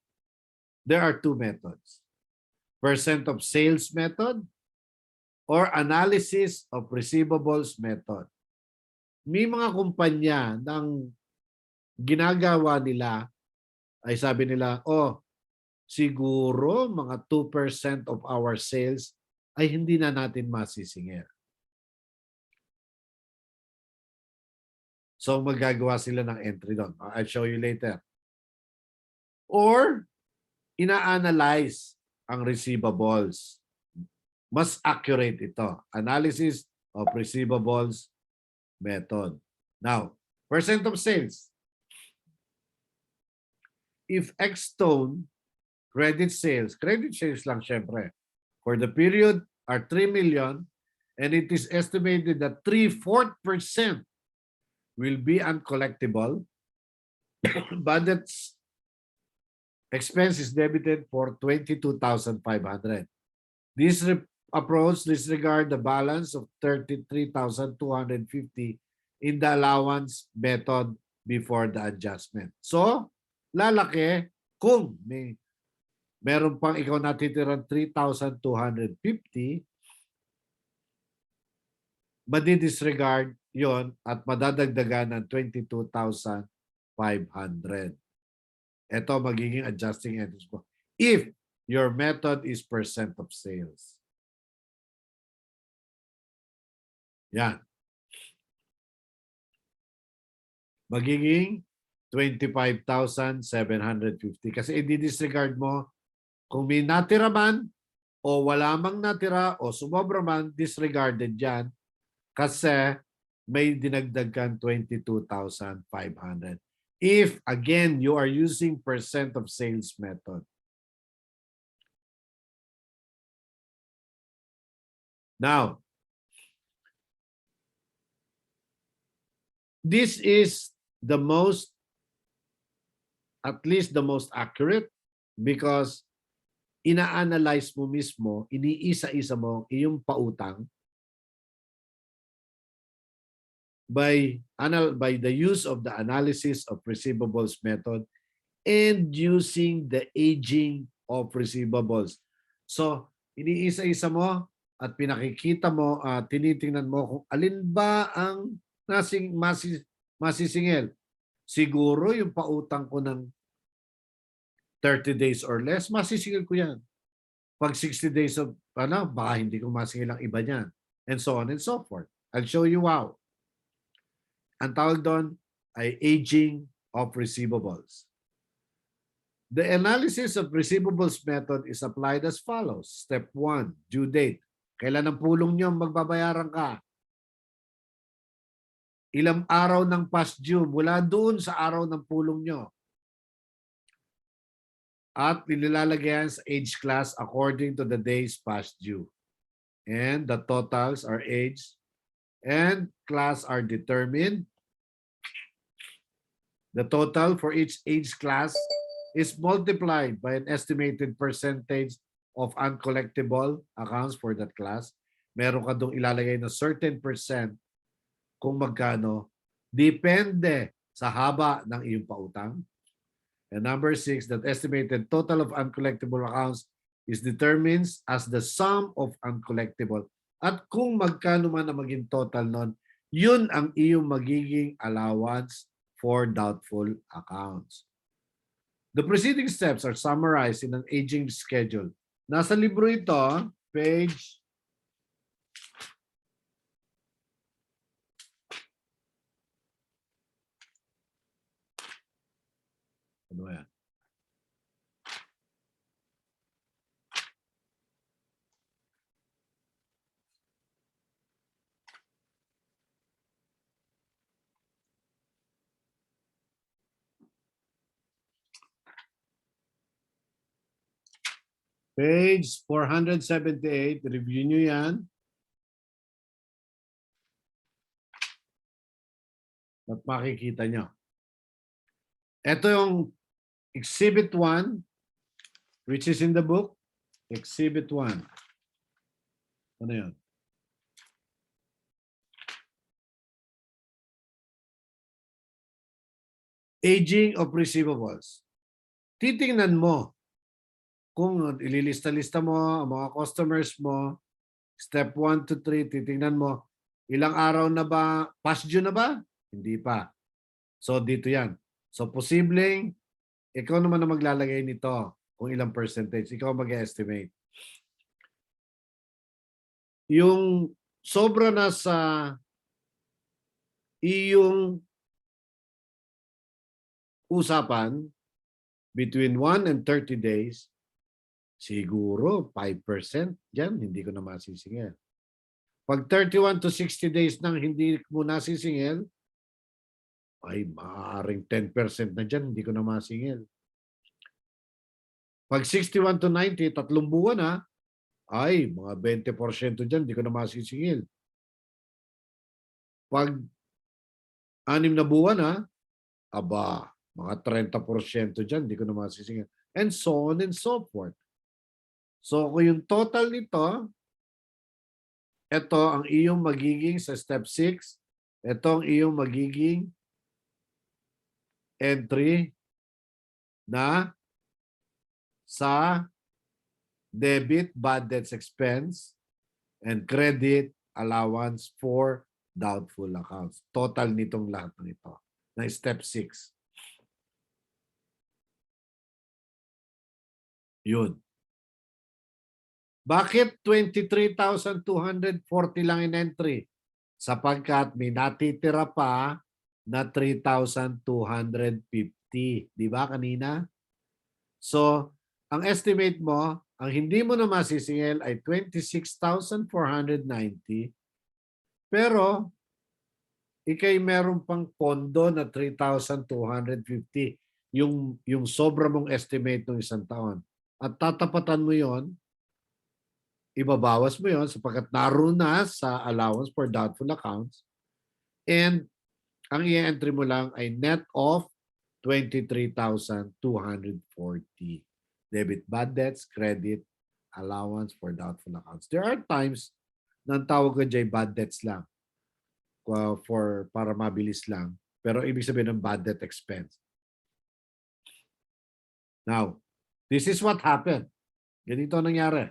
There are two methods. Percent of sales method or analysis of receivables method. May mga kumpanya ng ginagawa nila ay sabi nila, oh, siguro mga 2% of our sales ay hindi na natin masisingil. So magagawa sila ng entry doon. I'll show you later. Or ina-analyze ang receivables. Mas accurate ito. Analysis of receivables method. Now, percent of sales. If X-Stone credit sales lang syempre, for the period are 3 million and it is estimated that 3/4% will be uncollectible, budget's expense is debited for 22,500. This approach disregard the balance of 33,250 in the allowance method before the adjustment. So, lalaki kung meron pang ikaw natitirang 3,250, madi-disregard yon at madadagdagan ng 22,500. Ito magiging adjusting entries mo. If your method is percent of sales. Yan. Magiging 25,750. Kasi i-disregard mo kung may natira man o wala mang natira o sumobra man, disregarded yan kasi may dinagdag kang 22,500. If, again, you are using percent of sales method. Now, this is the most, at least the most accurate because ina-analyze mo mismo, iniisa-isa mo iyong pautang by the use of the analysis of receivables method and using the aging of receivables. So, iniisa-isa mo at pinakikita mo, tinitingnan mo kung alin ba ang masisingil. Siguro yung pautang ko ng 30 days or less, masisingil ko yan. Pag 60 days of, baka hindi ko masingil ang iba niyan. And so on and so forth. I'll show you how. Ang tawag doon ay aging of receivables. The analysis of receivables method is applied as follows. Step 1, due date. Kailan ang pulong nyo magbabayaran ka? Ilang araw ng past due mula doon sa araw ng pulong nyo. At nilalagyan sa age class according to the days past due. And the totals are age and class are determined. The total for each age class is multiplied by an estimated percentage of uncollectible accounts for that class. Meron ka doon ilalagay na certain percent kung magkano. Depende sa haba ng iyong pautang. And number 6, that estimated total of uncollectible accounts is determined as the sum of uncollectible. At kung magkano man ang maging total nun, yun ang iyong magiging allowance for doubtful accounts. The preceding steps are summarized in an aging schedule. Nasa libro ito, page 478, review nyo yan. At makikita nyo. Ito yung Exhibit 1, which is in the book. Exhibit 1. Ano yun? Aging of receivables. Titingnan mo kung ililista-lista mo ang mga customers mo, step 1 to 3, titingnan mo, ilang araw na ba, past due na ba? Hindi pa. So, dito yan. So, posibleng, ikaw naman na maglalagay nito kung ilang percentage. Ikaw mag-estimate. Yung sobra na sa iyong usapan, between 1 and 30 days, siguro 5% dyan, hindi ko na masisingil. Pag 31 to 60 days nang hindi mo nasisingil, ay maaaring 10% na dyan, hindi ko na masingil. Pag 61 to 90, 3 buwan na, ay mga 20% dyan, hindi ko na masisingil. Pag 6 na buwan na, aba, mga 30% dyan, hindi ko na masisingil. And so on and so forth. So kung yung total nito, ito ang iyong magiging sa step 6, ito ang iyong magiging entry na sa debit, bad debts expense, and credit allowance for doubtful accounts. Total nitong lahat ng ito na step 6. Yun. Bakit 23,240 lang in entry? Sapagkat may natitira pa na 3,250. Di ba kanina? So, ang estimate mo, ang hindi mo na masisingil ay 26,490. Pero, ikay meron pang pondo na 3,250. Yung sobra mong estimate ng isang taon. At tatapatan mo yon, ibabawas mo yon sapagkat naroon na sa allowance for doubtful accounts, and ang i-entry mo lang ay net of 23,240. Debit, bad debts, credit, allowance for doubtful accounts. There are times na ang tawag ko dyan bad debts lang para mabilis lang. Pero ibig sabihin ng bad debt expense. Now, this is what happened. Ganito nangyari.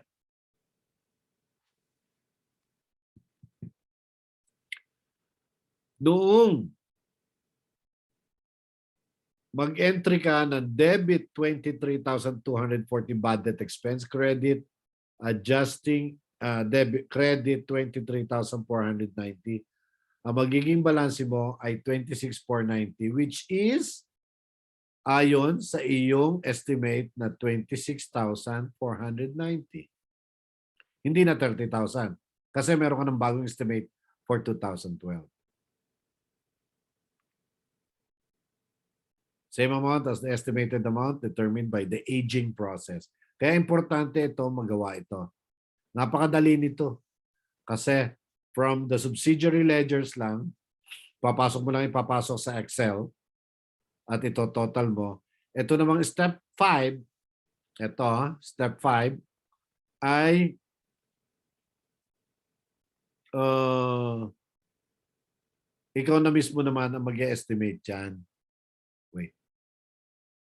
Noong mag-entry ka ng debit 23,240 bad debt expense, credit adjusting debit credit 23,490, ang magiging balanse mo ay 26,490, which is ayon sa iyong estimate na 26,490. Hindi na 30,000 kasi meron ka ng bagong estimate for 2012. Same amount as the estimated amount determined by the aging process. Kaya importante ito, magawa ito. Napakadali nito. Kasi from the subsidiary ledgers lang, papasok mo lang ipapasok sa Excel at ito total mo. Ito namang step 5, ito, step 5 ay ikaw na mismo naman ang mag-estimate yan. Wait.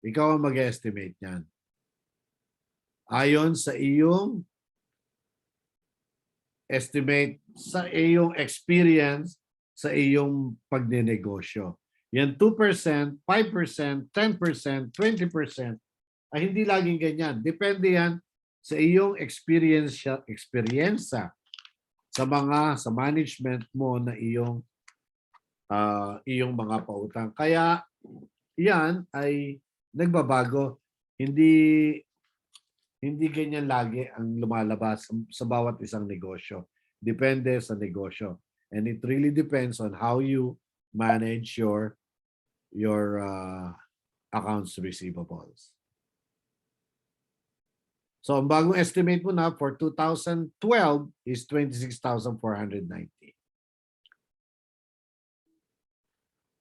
Ikaw ang mag-estimate yan. Ayon sa iyong estimate, sa iyong experience, sa iyong pagnenegosyo. Yan 2%, 5%, 10%, 20% ay hindi laging ganyan. Depende yan sa iyong experience sa management mo na iyong mga pautang. Kaya yan ay nagbabago. Hindi ganyan lagi ang lumalabas sa bawat isang negosyo. Depende sa negosyo. And it really depends on how you manage your accounts receivables. So, ang bagong estimate mo na for 2012 is 26,490.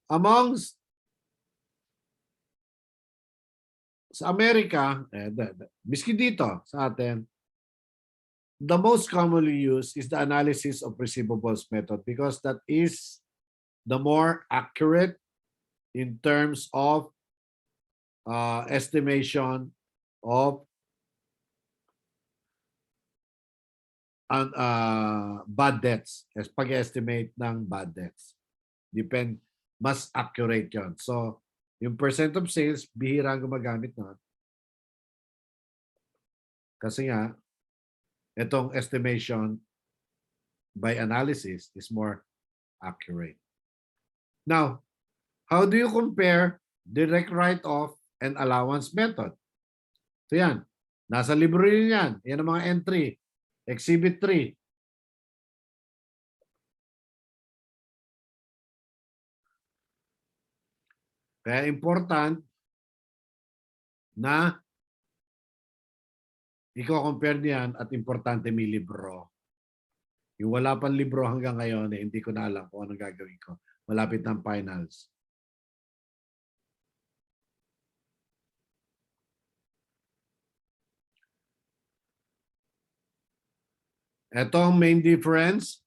Amongst sa Amerika, miski dito sa atin, the most commonly used is the analysis of receivables method because that is the more accurate in terms of estimation of bad debts. Pag-estimate ng bad debts. Mas accurate yon. So, yung percent of sales, bihira ang gumagamit nun. Kasi nga, itong estimation by analysis is more accurate. Now, how do you compare direct write-off and allowance method? So yan, nasa libro rin yan. Yan ang mga entry. Exhibit 3. Kaya important na i-compare niyan at importante may libro. Yung wala pang libro hanggang ngayon, hindi ko na alam kung anong gagawin ko. Malapit ng finals. Ito ang main difference.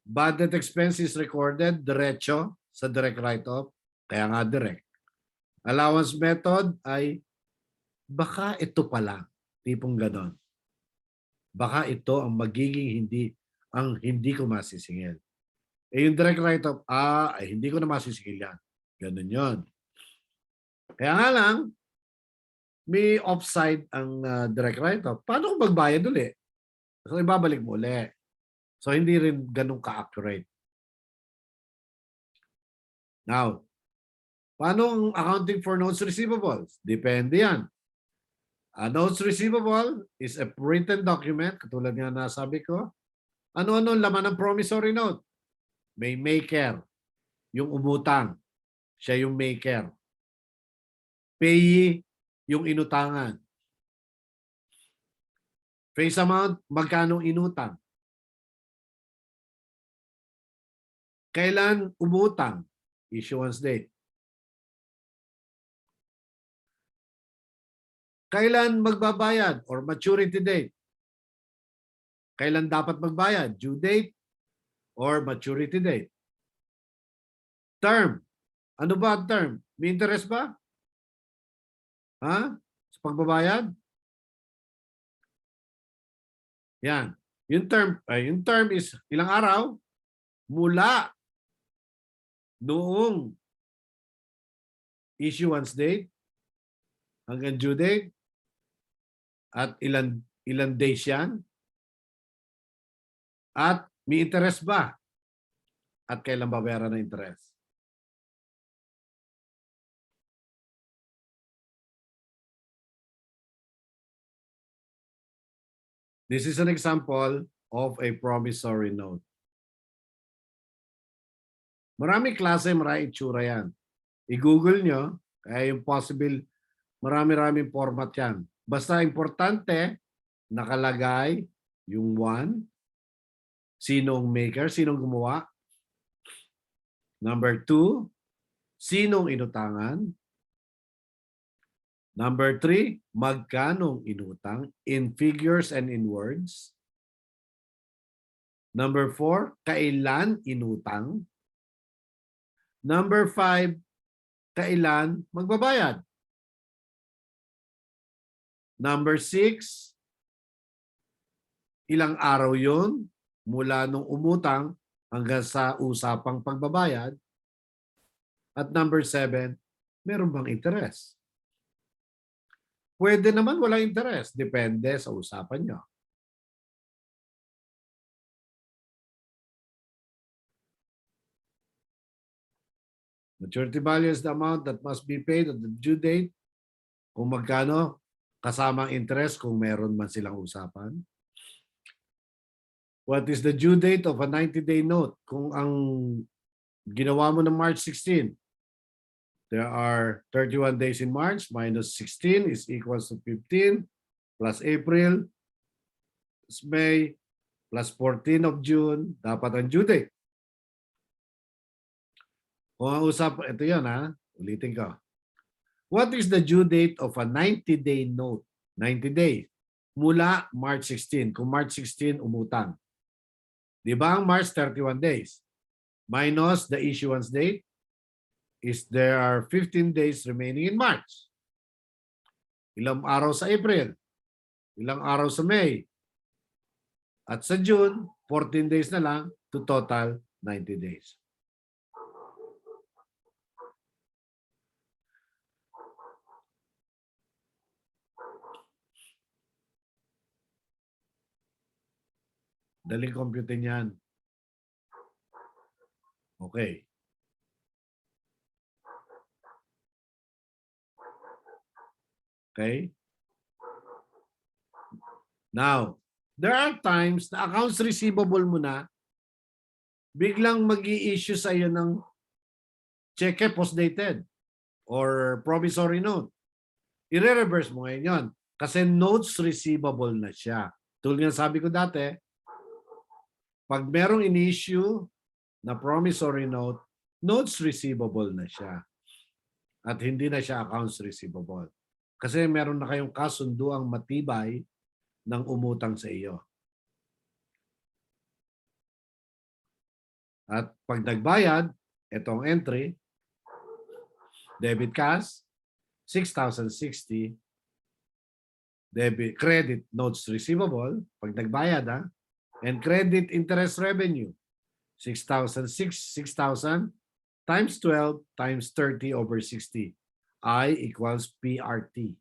Bad debt expense is recorded diretso sa direct write-off. Kaya nga direct. Allowance method ay baka ito pa lang. Tipong ganon. Baka ito ang magiging hindi ko masisingil. Yung direct write-off, ay hindi ko na masisingil yan. Ganon yun. Kaya nga lang, may offside ang direct write-off. Paano kung magbayad ulit? So, ibabalik mo ulit. So, hindi rin ganun ka-accurate. Now, paano ang accounting for notes receivables? Depende yan. A notes receivable is a written document, katulad nga nasabi ko. Ano-ano laman ng promissory note? May maker, yung umutang. Siya yung maker. Payee, yung inutangan. Face amount, magkano inutang. Kailan umutang? Issuance date. Kailan magbabayad or maturity date? Kailan dapat magbayad? Due date or maturity date? Term. Ano ba ang term? May interest ba? Ha? Sa pagbabayad? Yan. Yung term is ilang araw? Mula noong issuance date hanggang due date at ilan days yan at may interest ba at kailan babayaran ng interest. This is an example of a promissory note. Marami klase, marami itsura yan. I-google nyo, kaya yung possible, marami-raming format yan. Basta importante, nakalagay yung 1, Sinong maker? Sinong gumawa? Number 2, sinong inutangan? Number 3, magkanong inutang in figures and in words? Number 4, kailan inutang? Number 5, kailan magbabayad? Number 6, ilang araw yon mula nung umutang hanggang sa usapang pagbabayad? At number 7, meron bang interest? Pwede naman walang interest. Depende sa usapan nyo. Maturity value is the amount that must be paid on the due date. Kung magkano, kasama ang interest kung meron man silang usapan. What is the due date of a 90-day note? Kung ang ginawa mo ng March 16, there are 31 days in March, minus 16 is equals to 15, plus April, plus May, plus 14 of June, dapat ang due date. Kung ang ito yan ha, ulitin ko. What is the due date of a 90-day note? 90 days. Mula March 16. Kung March 16 umutang. Di ba ang March 31 days? Minus the issuance date is there are 15 days remaining in March. Ilang araw sa April? Ilang araw sa May? At sa June, 14 days na lang to total 90 days. Daling computin yan. Okay. Okay? Now, there are times na accounts receivable mo na biglang mag-i-issue sa iyo ng cheque post-dated or promissory note. I-reverse mo ngayon yun kasi notes receivable na siya. Tulad ng sabi ko dati, pag merong in-issue na promissory note, notes receivable na siya. At hindi na siya accounts receivable. Kasi meron na kayong kasunduang matibay ng umutang sa iyo. At pag nagbayad, itong entry, debit cash, 6,060, debit credit notes receivable, pag nagbayad and credit interest revenue, 6,000 times 12 times 30 over 60. I equals PRT.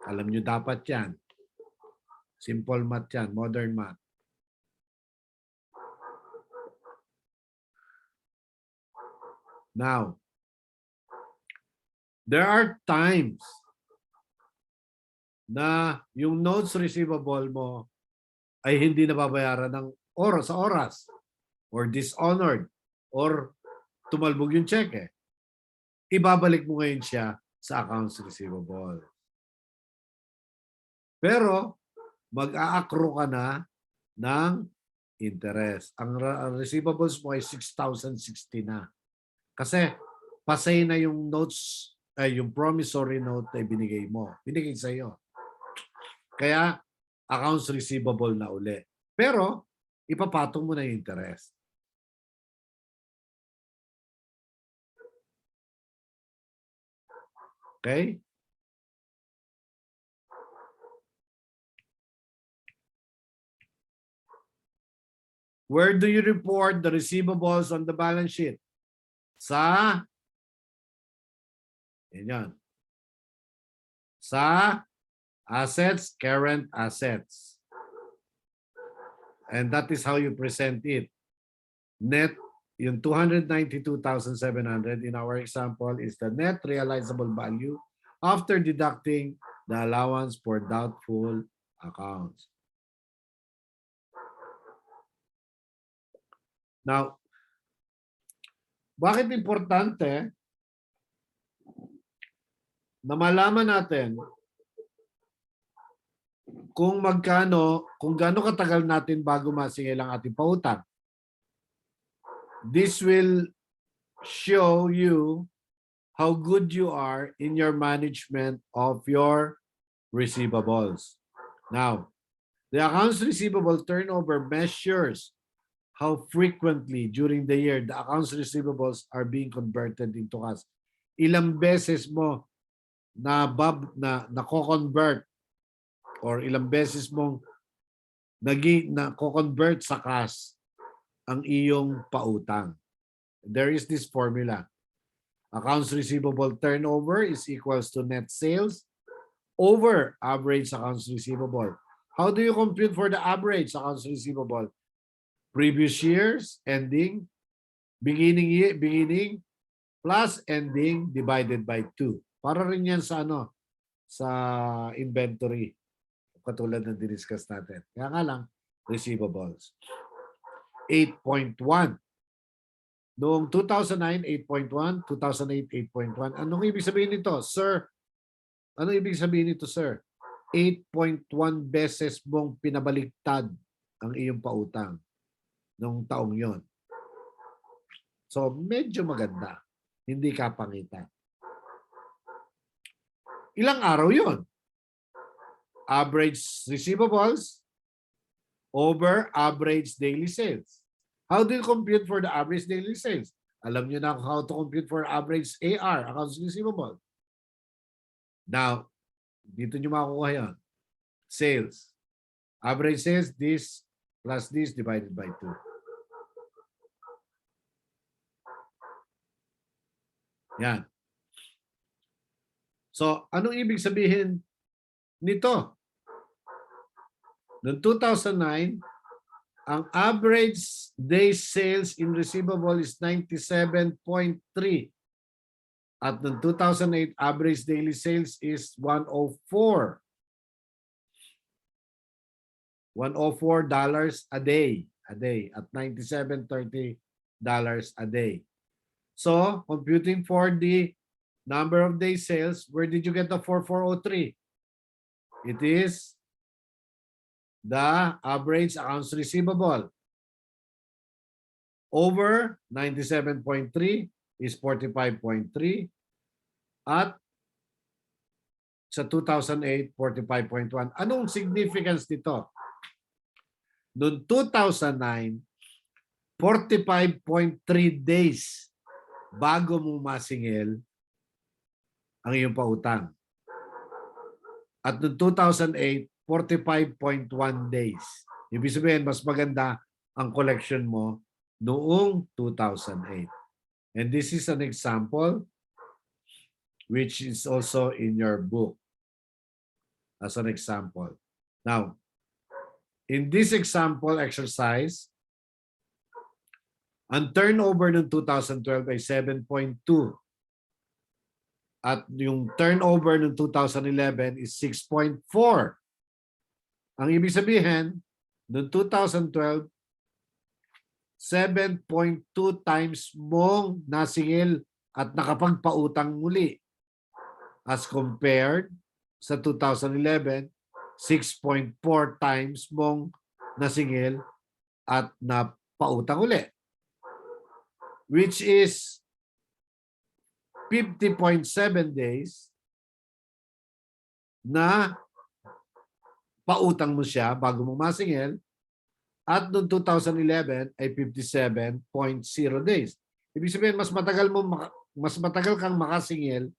Alam nyo dapat yan. Simple math yan, modern math. Now, there are times na yung notes receivable mo ay hindi nababayaran ng oras sa oras or dishonored or tumalbog yung cheque. Ibabalik mo ngayon siya sa accounts receivable. Pero mag-a-accrue ka na ng interest. Ang receivables mo ay 6,060 na. Kasi pasay na yung notes, yung promissory note na binigay mo. Binigay sa iyo. Kaya accounts receivable na uli. Pero ipapatong mo na yung interest. Okay? Where do you report the receivables on the balance sheet? Sa yan. Sa assets, current assets. And that is how you present it. Net, yung 292,700 in our example is the net realizable value after deducting the allowance for doubtful accounts. Now, bakit importante na malaman natin kung gaano katagal natin bago masingil ang ating pautang. This will show you how good you are in your management of your receivables. Now, the accounts receivable turnover measures how frequently during the year the accounts receivables are being converted into cash. Ilang beses mo na nako-convert or ilang beses mong nako-convert sa cash ang iyong pautang. There is this formula. Accounts receivable turnover is equals to net sales over average accounts receivable. How do you compute for the average accounts receivable? Previous years ending, beginning plus ending divided by 2. Para rin yan sa sa inventory. Katulad ng diniscuss natin. Kaya nga lang, receivables. 8.1. Noong 2009, 8.1. 2008, 8.1. Anong ibig sabihin nito, sir? Anong ibig sabihin nito, sir? 8.1 beses mong pinabaliktad ang iyong pautang noong taong yon. So, medyo maganda. Hindi ka pangita. Ilang araw yon? Average receivables over average daily sales. How do you compute for the average daily sales? Alam niyo na how to compute for average AR, accounts receivable. Now, dito niyo makukuha yan. Sales. Average sales, this plus this divided by 2. Yan. So, anong ibig sabihin nito? Noong 2009, ang average day sales in receivable is 97.3. At noong 2008, average daily sales is 104. $104 a day at $97.30 a day. So, computing for the number of day sales, where did you get the 4403? It is the average accounts receivable. Over 97.3 is 45.3 at sa 2008, 45.1. Anong significance nito? Noong 2009, 45.3 days bago mo masingil ang iyong pautang. At noong 2008, 45.1 days. Ibig sabihin, mas maganda ang collection mo noong 2008. And this is an example which is also in your book as an example. Now, in this example exercise, ang turnover ng 2012 ay 7.2. At yung turnover ng 2011 is 6.4. Ang ibig sabihin, noong 2012, 7.2 times mong nasingil at nakapagpautang muli. As compared sa 2011, 6.4 times mong nasingil at napautang uli. Which is 50.7 days na pautang mo siya bago mo masingil at noong 2011 ay 57.0 days. Ibig sabihin mas matagal kang makasingil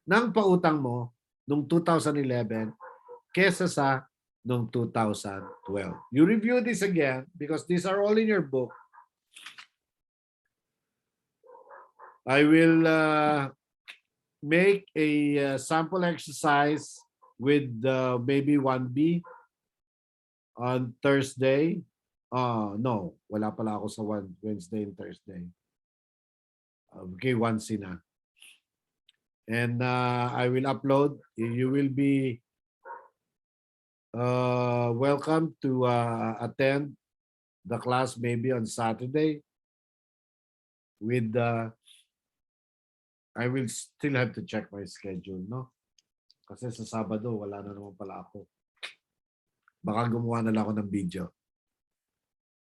ng pautang mo noong 2011 kesa sa noong 2012. You review this again because these are all in your book. I will make a sample exercise with maybe 1B on Thursday. No, wala pala ako sa Wednesday and Thursday. Okay, 1C na. And I will upload. You will be welcome to attend the class maybe on Saturday with I will still have to check my schedule, no? Kasi sa Sabado, wala na naman pala ako. Baka gumawa na lang ako ng video.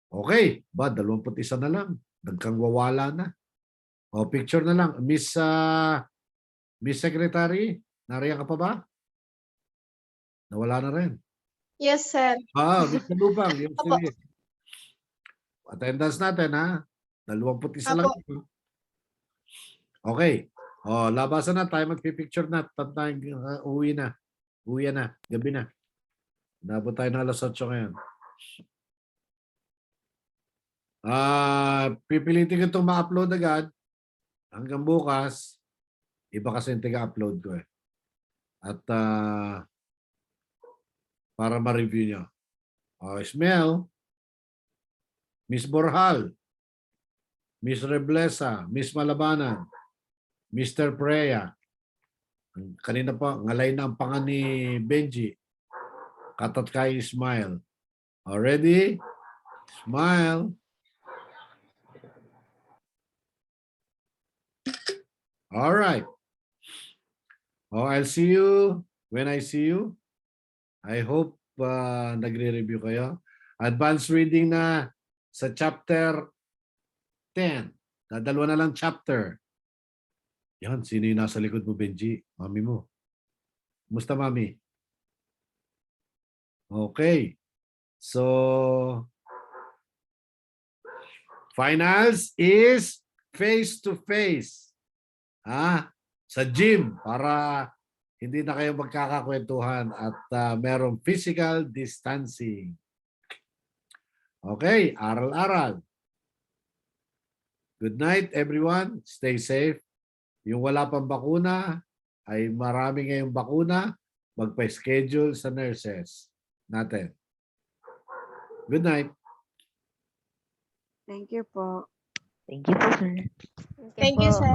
Okay, ba 21 na lang. Nagkang wawala na. O picture na lang. Miss Secretary, nariyan ka pa ba? Nawala na rin. Yes, sir. Miss Kalubang, yung Apo. series. Attendance natin ha. 21 lang. Apo. Okay. Labasan na tayo. Magpipicture na. Uwi na. Uwi na. Gabi na. Nabot tayo ng alas 8 ngayon. Pipilitin ko itong ma-upload agad. Hanggang bukas. Iba kasi yung tiga-upload ko eh. At para ma-review nyo. Ismael. Miss Borhal. Miss Reblesa. Miss Malabanan. Mr. Preya. Kanina pa, ngalay na ang panga ni Benji. Katat kay Ismael. Ready? Smile. All right. I'll see you when I see you. I hope nagre-review kayo. Advanced reading na sa chapter 10. Dalawa na lang chapter. Yan, sino yung nasa likod mo, Benji? Mami mo. Kumusta, Mami? Okay. So, finals is face-to-face. Sa gym para hindi na kayo magkakakwentuhan at merong physical distancing. Okay, aral-aral. Good night, everyone. Stay safe. Yung wala pang bakuna, ay marami ngayong bakuna, magpa-schedule sa nurses natin. Good night. Thank you po. Thank you po, sir. Thank you, sir.